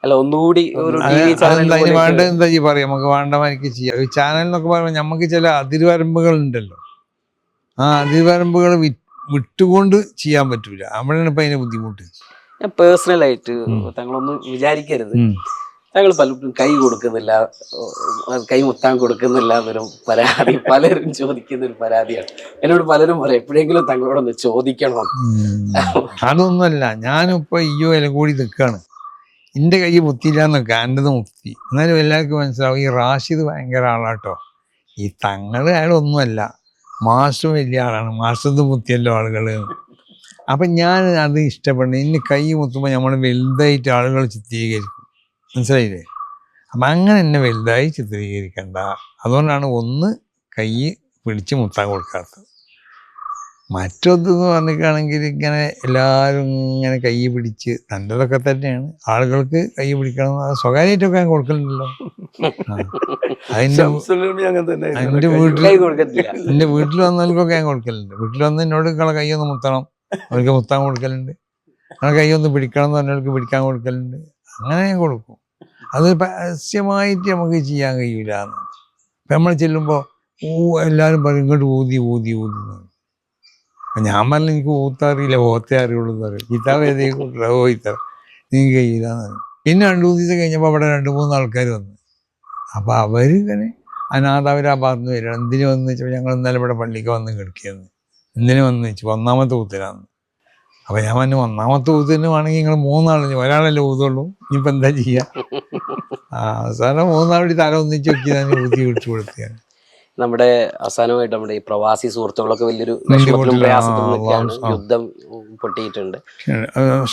അല്ല, ഒന്നുകൂടി ഒരു അതിന് വേണ്ട എന്താ ഈ പറയാം, നമുക്ക് വേണ്ട മാതിരിക്ക് ചെയ്യാം. ഈ ചാനൽ എന്നൊക്കെ പറയുമ്പോൾ നമുക്ക് ചില അതിർവരമ്പുകൾ ഉണ്ടല്ലോ. ആ അതിർവരമ്പുകൾ വിട്ടുകൊണ്ട് ചെയ്യാൻ പറ്റൂല. അവിടെയാണ് ഇപ്പൊ അതിന്റെ ബുദ്ധിമുട്ട്. ഞാൻ പേഴ്സണലായിട്ട് തങ്ങളൊന്നും വിചാരിക്കരുത്, ഞങ്ങൾ പലപ്പോഴും കൈ കൊടുക്കുന്നില്ല, കൈ മുത്താൻ കൊടുക്കുന്നില്ല എന്നൊരു പരാതി പലരും ചോദിക്കുന്ന ഒരു പരാതിയാണ്. എന്നോട് പലരും പറയും എപ്പോഴെങ്കിലും തങ്ങളോടൊന്ന് ചോദിക്കണം. അതൊന്നുമല്ല, ഞാനിപ്പോ എല്ലാം കൂടി നിൽക്കാണ്. എൻ്റെ കൈ മുത്തിയില്ല എന്നൊക്കെ, എൻ്റെത് മുത്തി. എന്നാലും എല്ലാവർക്കും മനസ്സിലാവും ഈ റാഷിദ് ഭയങ്കര ആളാട്ടോ. ഈ തങ്ങള് അയാളൊന്നുമല്ല, മാസ്റ്റർ വലിയ ആളാണ്, മാസ്റ്റർ മുത്തിയല്ലോ ആളുകൾ. അപ്പം ഞാൻ അത് ഇഷ്ടപ്പെടുന്നു. ഇനി കൈ മുത്തുമ്പോൾ നമ്മൾ വലുതായിട്ട് ആളുകൾ ചിത്രീകരിക്കും, മനസ്സിലായില്ലേ? അപ്പം അങ്ങനെ എന്നെ വലുതായി ചിത്രീകരിക്കണ്ട. അതുകൊണ്ടാണ് ഒന്ന് കൈ പിടിച്ച് മുത്താൻ കൊടുക്കാത്തത്. മറ്റൊന്ന് പറഞ്ഞിട്ടാണെങ്കിൽ ഇങ്ങനെ എല്ലാവരും ഇങ്ങനെ കൈ പിടിച്ച് നല്ലതൊക്കെ തന്നെയാണ്. ആളുകൾക്ക് കൈ പിടിക്കണം, സ്വകാര്യമായിട്ടൊക്കെ ഞാൻ കൊടുക്കലുണ്ടല്ലോ. എൻ്റെ വീട്ടിൽ വന്നവർക്കൊക്കെ ഞാൻ കൊടുക്കലുണ്ട്. വീട്ടിൽ വന്ന് എന്നോട് നിങ്ങളെ കൈ ഒന്ന് മുത്തണം, അവർക്ക് മുത്താൻ കൊടുക്കലുണ്ട്. നിങ്ങളെ കൈ ഒന്ന് പിടിക്കണം എന്ന് പറഞ്ഞവർക്ക് പിടിക്കാൻ കൊടുക്കലുണ്ട്. അങ്ങനെ ഞാൻ കൊടുക്കും. അത് പരസ്യമായിട്ട് നമുക്ക് ചെയ്യാൻ കഴിയില്ല. ഇപ്പം നമ്മൾ ചെല്ലുമ്പോൾ എല്ലാവരും പറയും ഇങ്ങോട്ട് ഊതി ഊതി ഊതി. ഞാൻ പറഞ്ഞ എനിക്ക് ഊത്തറിയില്ല, ഓത്തേ അറിയുള്ളൂ എന്ന് പറയും. കിതാബ് ഏതേ കൂട്ടില്ല, ഓ ഇത്ര നീക്ക് കഴിയില്ലാന്ന് പറയും. പിന്നെ 2 ദിവസം കഴിഞ്ഞപ്പോൾ അവിടെ 2-3 ആൾക്കാർ വന്നു. അപ്പോൾ അവരിങ്ങനെ അനാഥ ആ ഭാഗത്ത് നിന്ന് വരിക. എന്തിനു വന്ന് വെച്ചാൽ ഞങ്ങൾ ഇന്നലെ ഇവിടെ പള്ളിക്ക് വന്ന് കിടക്കിയെന്ന്. എന്തിനു വന്ന് വെച്ചു 1ാമത്തെ ഊത്തിനാന്ന്. അപ്പോൾ ഞാൻ പറഞ്ഞു 1ാമത്തെ ഊത്തിന് വേണമെങ്കിൽ നിങ്ങൾ 3 ആൾ, ഒരാളല്ലേ ഊതുള്ളൂ, ഇനിയിപ്പോൾ എന്താ ചെയ്യുക? അവസാനം 3 ആൾ തല ഒന്നിച്ച് വെക്കി തന്നെ ഊതി വിട്ടു കൊടുക്കുകയാണ്. നമ്മുടെ അവസാനമായിട്ട് നമ്മുടെ ഈ പ്രവാസി സുഹൃത്തുക്കളൊക്കെ വലിയൊരു വിഷമത്തിലും പ്രയാസത്തിലും നിൽക്കുകയാണ്. യുദ്ധം പൊട്ടിയിട്ടുണ്ട്.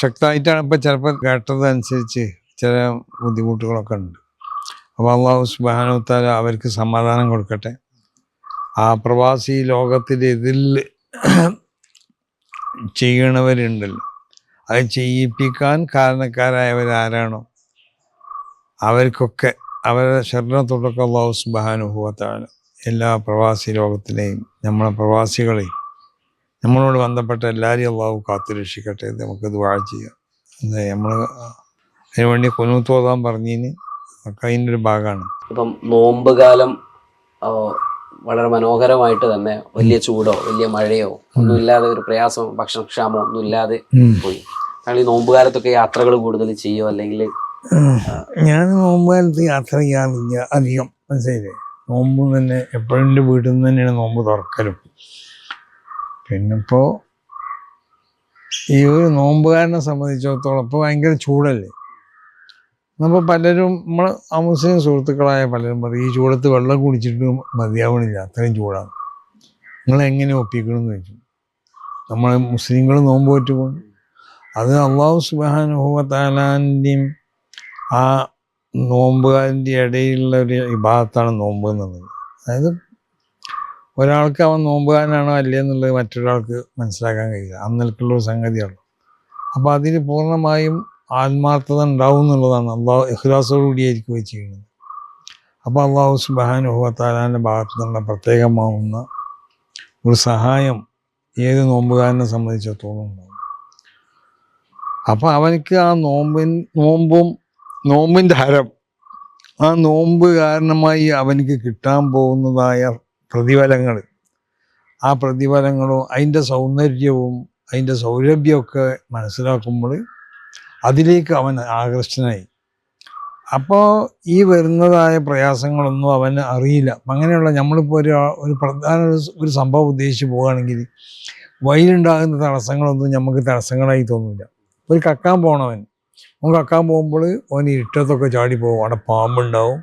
ശക്തമായിട്ടാണ് ഇപ്പം ചിലപ്പോൾ കേട്ടതനുസരിച്ച് ചില ബുദ്ധിമുട്ടുകളൊക്കെ ഉണ്ട്. അപ്പോൾ അള്ളാഹു സുബ്ഹാനഹു വ തആല അവർക്ക് സമാധാനം കൊടുക്കട്ടെ. ആ പ്രവാസി ലോകത്തിൽ ഇതിൽ ചെയ്യണവരുണ്ടല്ലോ, അത് ചെയ്യിപ്പിക്കാൻ കാരണക്കാരായവരാരാണോ അവർക്കൊക്കെ അവരുടെ ശരണത്തോടൊക്കെ അള്ളാഹു സുബ്ഹാനഹു വ തആല എല്ലാ പ്രവാസി ലോകത്തിനെയും നമ്മളെ പ്രവാസികളെയും നമ്മളോട് ബന്ധപ്പെട്ട എല്ലാവരെയും അള്ളാഹു കാത്തുരക്ഷിക്കട്ടെ. നമുക്ക് ദുആ ചെയ്യാം. നമ്മൾ അതിനുവേണ്ടി ഖുനൂത്ത് ഓതാൻ പറഞ്ഞതിന് ഒക്കെ അതിൻ്റെ ഒരു ഭാഗമാണ്. ഇപ്പം നോമ്പ് കാലം വളരെ മനോഹരമായിട്ട് തന്നെ, വലിയ ചൂടോ വലിയ മഴയോ ഒന്നുമില്ലാതെ, ഒരു പ്രയാസമോ ഭക്ഷണക്ഷാമോ ഒന്നും ഇല്ലാതെ പോയി. ഞങ്ങൾ ഈ നോമ്പ് കാലത്തൊക്കെ യാത്രകൾ കൂടുതൽ ചെയ്യുമോ? അല്ലെങ്കിൽ ഞാൻ നോമ്പ് കാലത്ത് യാത്ര ചെയ്യാറില്ല അധികം, മനസ്സിലായില്ലേ? നോമ്പ് തന്നെ എപ്പോഴും എൻ്റെ വീട്ടിൽ നിന്ന് തന്നെയാണ് നോമ്പ് തുറക്കലും. പിന്നെ ഇപ്പോൾ ഈ ഒരു നോമ്പുകാരനെ സംബന്ധിച്ചിടത്തോളം ഇപ്പോൾ ഭയങ്കര ചൂടല്ലേ. അപ്പോൾ പലരും നമ്മൾ മുസ്ലിം സുഹൃത്തുക്കളായ പലരും പറയും ഈ ചൂടത്ത് വെള്ളം കുടിച്ചിട്ട് മതിയാവണില്ല, അത്രയും ചൂടാണ്, നിങ്ങളെങ്ങനെ ഒപ്പിക്കണമെന്ന് ചോദിച്ചു. നമ്മൾ മുസ്ലിങ്ങൾ നോമ്പ് പറ്റുകൊണ്ട് അത് അള്ളാഹു സുബ്ഹാനഹു വ തആലൻ്റെയും ആ നോമ്പുകാരൻ്റെ ഇടയിലുള്ള ഒരു ഇബാദത്താണ് നോമ്പ് എന്നുള്ളത്. അതായത് ഒരാൾക്ക് അവൻ നോമ്പുകാരനാണോ അല്ലേ എന്നുള്ളത് മറ്റൊരാൾക്ക് മനസ്സിലാക്കാൻ കഴിയില്ല, അന്നേക്കുള്ള ഒരു സംഗതിയുള്ളൂ. അപ്പോൾ അതിൽ പൂർണ്ണമായും ആത്മാർത്ഥത ഉണ്ടാവും എന്നുള്ളതാണ്. അള്ളാഹു ഇഖ്ലാസോടുകൂടിയായിരിക്കും ചെയ്യുന്നത്. അപ്പോൾ അള്ളാഹു സുബ്ഹാനഹു വ തആലയുടെ ഭാഗത്തു നിന്നുള്ള പ്രത്യേകമാവുന്ന ഒരു സഹായം ഏത് നോമ്പുകാരനെ സംബന്ധിച്ചിടത്തോളം ഉണ്ടാവും. അപ്പോൾ അവനക്ക് ആ നോമ്പിൻ്റെ ഹരം, ആ നോമ്പ് കാരണമായി അവനക്ക് കിട്ടാൻ പോകുന്നതായ പ്രതിഫലങ്ങൾ, ആ പ്രതിഫലങ്ങളും അതിൻ്റെ സൗന്ദര്യവും അതിൻ്റെ സൗരഭ്യമൊക്കെ മനസ്സിലാക്കുമ്പോൾ അതിലേക്ക് അവൻ ആകർഷനായി. അപ്പോൾ ഈ വരുന്നതായ പ്രയാസങ്ങളൊന്നും അവന് അറിയില്ല. അങ്ങനെയുള്ള നമ്മളിപ്പോൾ ഒരു പ്രധാന ഒരു സംഭവം ഉദ്ദേശിച്ച് പോവുകയാണെങ്കിൽ വഴിയിലുണ്ടാകുന്ന തടസ്സങ്ങളൊന്നും നമുക്ക് തടസ്സങ്ങളായി തോന്നില്ല. ഒരു കക്കാൻ പോണവൻ, അവൻ കക്കാൻ പോകുമ്പോൾ അവൻ ഇരുട്ടത്തൊക്കെ ചാടി പോകും, അവിടെ പാമ്പുണ്ടാവും,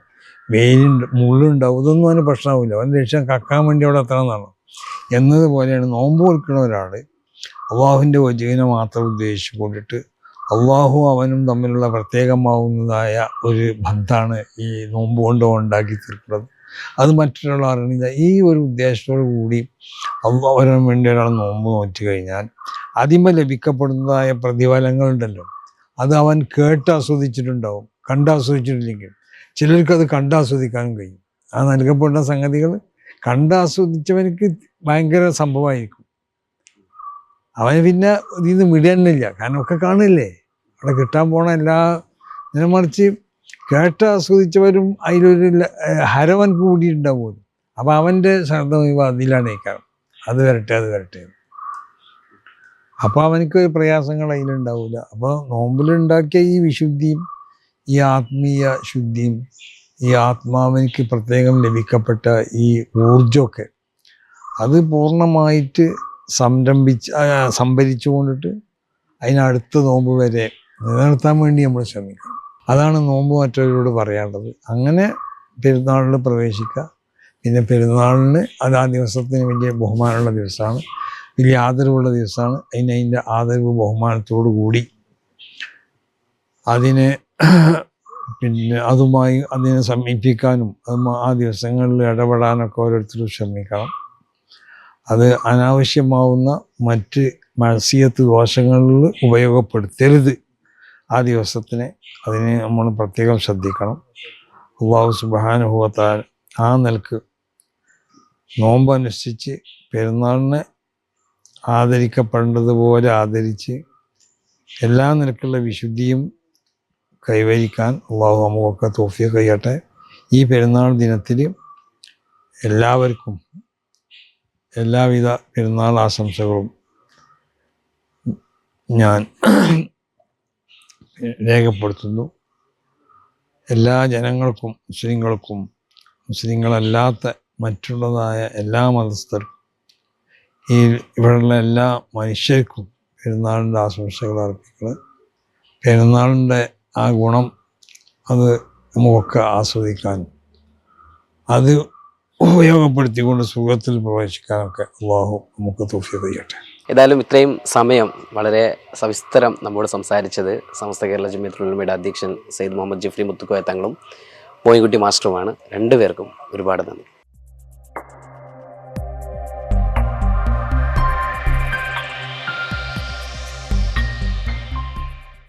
മുള്ളുണ്ടാവും, ഇതൊന്നും അവന് പ്രശ്നമാവില്ല. അവൻ ലക്ഷ്യം കക്കാൻ വേണ്ടി അവിടെ എത്തണമെന്നാണ്. എന്നതുപോലെയാണ് നോമ്പ് കൊടുക്കുന്ന ഒരാൾ അള്ളാഹുവിൻ്റെ വജീനെ മാത്രം ഉദ്ദേശിച്ചു കൊണ്ടിട്ട് അള്ളാഹു അവനും തമ്മിലുള്ള പ്രത്യേകമാവുന്നതായ ഒരു ബന്ധമാണ് ഈ നോമ്പ് കൊണ്ട് ഉണ്ടാക്കി തീർക്കുന്നത്. അത് മറ്റൊരാൾ അറിയുന്നില്ല. ഈ ഒരു ഉദ്ദേശത്തോടു കൂടി അവന് വേണ്ടി ഒരാൾ നോമ്പ് നോറ്റ് കഴിഞ്ഞാൽ അതിന്മേൽ ലഭിക്കപ്പെടുന്നതായ പ്രതിഫലങ്ങളുണ്ടല്ലോ, അത് അവൻ കേട്ട് ആസ്വദിച്ചിട്ടുണ്ടാവും, കണ്ടാസ്വദിച്ചിട്ടില്ലെങ്കിൽ. ചിലർക്ക് അത് കണ്ടാസ്വദിക്കാനും കഴിയും. ആ നൽകപ്പെടുന്ന സംഗതികൾ കണ്ടാസ്വദിച്ചവനക്ക് ഭയങ്കര സംഭവമായിരിക്കും. അവന് പിന്നെ ഇതിന്ന് വിടണില്ല, കാരണം ഒക്കെ കാണില്ലേ, അവിടെ കിട്ടാൻ പോണ എല്ലാ ഇതിനെ. മറിച്ച് കേട്ട് ആസ്വദിച്ചവരും അതിലൊരു ഹരവൻ കൂടിയിട്ടുണ്ടാവും. അപ്പം അവൻ്റെ ശ്രദ്ധ അതിലാണ് നിൽക്കണം, അത് വരട്ടെ. അപ്പോൾ അവനക്ക് പ്രയാസങ്ങൾ അതിലുണ്ടാവില്ല. അപ്പോൾ നോമ്പിലുണ്ടാക്കിയ ഈ വിശുദ്ധിയും ഈ ആത്മീയ ശുദ്ധിയും ഈ ആത്മാവിനിക്ക് പ്രത്യേകം ലഭിക്കപ്പെട്ട ഈ ഊർജമൊക്കെ അത് പൂർണ്ണമായിട്ട് സംഭരിച്ചു കൊണ്ടിട്ട് അതിനടുത്ത നോമ്പ് വരെ നിലനിർത്താൻ വേണ്ടി നമ്മൾ ശ്രമിക്കണം. അതാണ് നോമ്പ് മറ്റവരോട് പറയാനുള്ളത്. അങ്ങനെ പെരുന്നാളിൽ പ്രവേശിക്കുക. പിന്നെ പെരുന്നാളിന് അത് ആ ദിവസത്തിന് വലിയ ബഹുമാനമുള്ള ദിവസമാണ്, വലിയ ആദരവുള്ള ദിവസമാണ്. അതിൻ്റെ ആദരവ് ബഹുമാനത്തോടു കൂടി അതിനെ പിന്നെ അതുമായി അതിനെ സമീപിക്കാനും ആ ദിവസങ്ങളിൽ ഇടപെടാനൊക്കെ ഓരോരുത്തരും ശ്രമിക്കണം. അത് അനാവശ്യമാവുന്ന മറ്റ് മത്സ്യത്ത് ദോഷങ്ങളിൽ ഉപയോഗപ്പെടുത്തരുത് ആ ദിവസത്തിനെ. അതിനെ നമ്മൾ പ്രത്യേകം ശ്രദ്ധിക്കണം. അല്ലാഹു സുബ്ഹാനഹു വ തആല ആ നിലക്ക് നോമ്പ് അനുഷ്ഠിച്ച് പെരുന്നാളിനെ ആദരിക്കപ്പെടേണ്ടതുപോലെ ആദരിച്ച് എല്ലാ നിലക്കുള്ള വിശുദ്ധിയും കൈവരിക്കാൻ അല്ലാഹു നമുക്കൊക്കെ തൗഫീഖ് ചെയ്യട്ടെ. ഈ പെരുന്നാൾ ദിനത്തിൽ എല്ലാവർക്കും എല്ലാവിധ പെരുന്നാൾ ആശംസകളും ഞാൻ രേഖപ്പെടുത്തുന്നു. എല്ലാ ജനങ്ങൾക്കും, മുസ്ലിങ്ങൾക്കും മുസ്ലിങ്ങളല്ലാത്ത മറ്റുള്ളതായ എല്ലാ മതസ്ഥർക്കും ഇവിടെയുള്ള എല്ലാ മനുഷ്യർക്കും പെരുന്നാളിൻ്റെ ആശംസകൾ അർപ്പിക്കുന്നത്. പെരുന്നാളിൻ്റെ ആ ഗുണം അത് നമുക്കൊക്കെ ആസ്വദിക്കാനും അത് ഉപയോഗപ്പെടുത്തിക്കൊണ്ട് സുഖത്തിൽ പ്രവേശിക്കാനൊക്കെ അല്ലാഹു നമുക്ക് തൗഫീഖ് ചെയ്യട്ടെ. ഏതായാലും ഇത്രയും സമയം വളരെ സവിസ്തരം നമ്മോട് സംസാരിച്ചത് സമസ്ത കേരള ജമിയത്തുൽ ഉലമയുടെ അധ്യക്ഷൻ സയ്യിദ് മുഹമ്മദ് ജിഫ്രി മുത്തുക്കോയ തങ്ങളും മോയിൻകുട്ടി മാസ്റ്ററുമാണ്. രണ്ടുപേർക്കും ഒരുപാട് നന്ദി.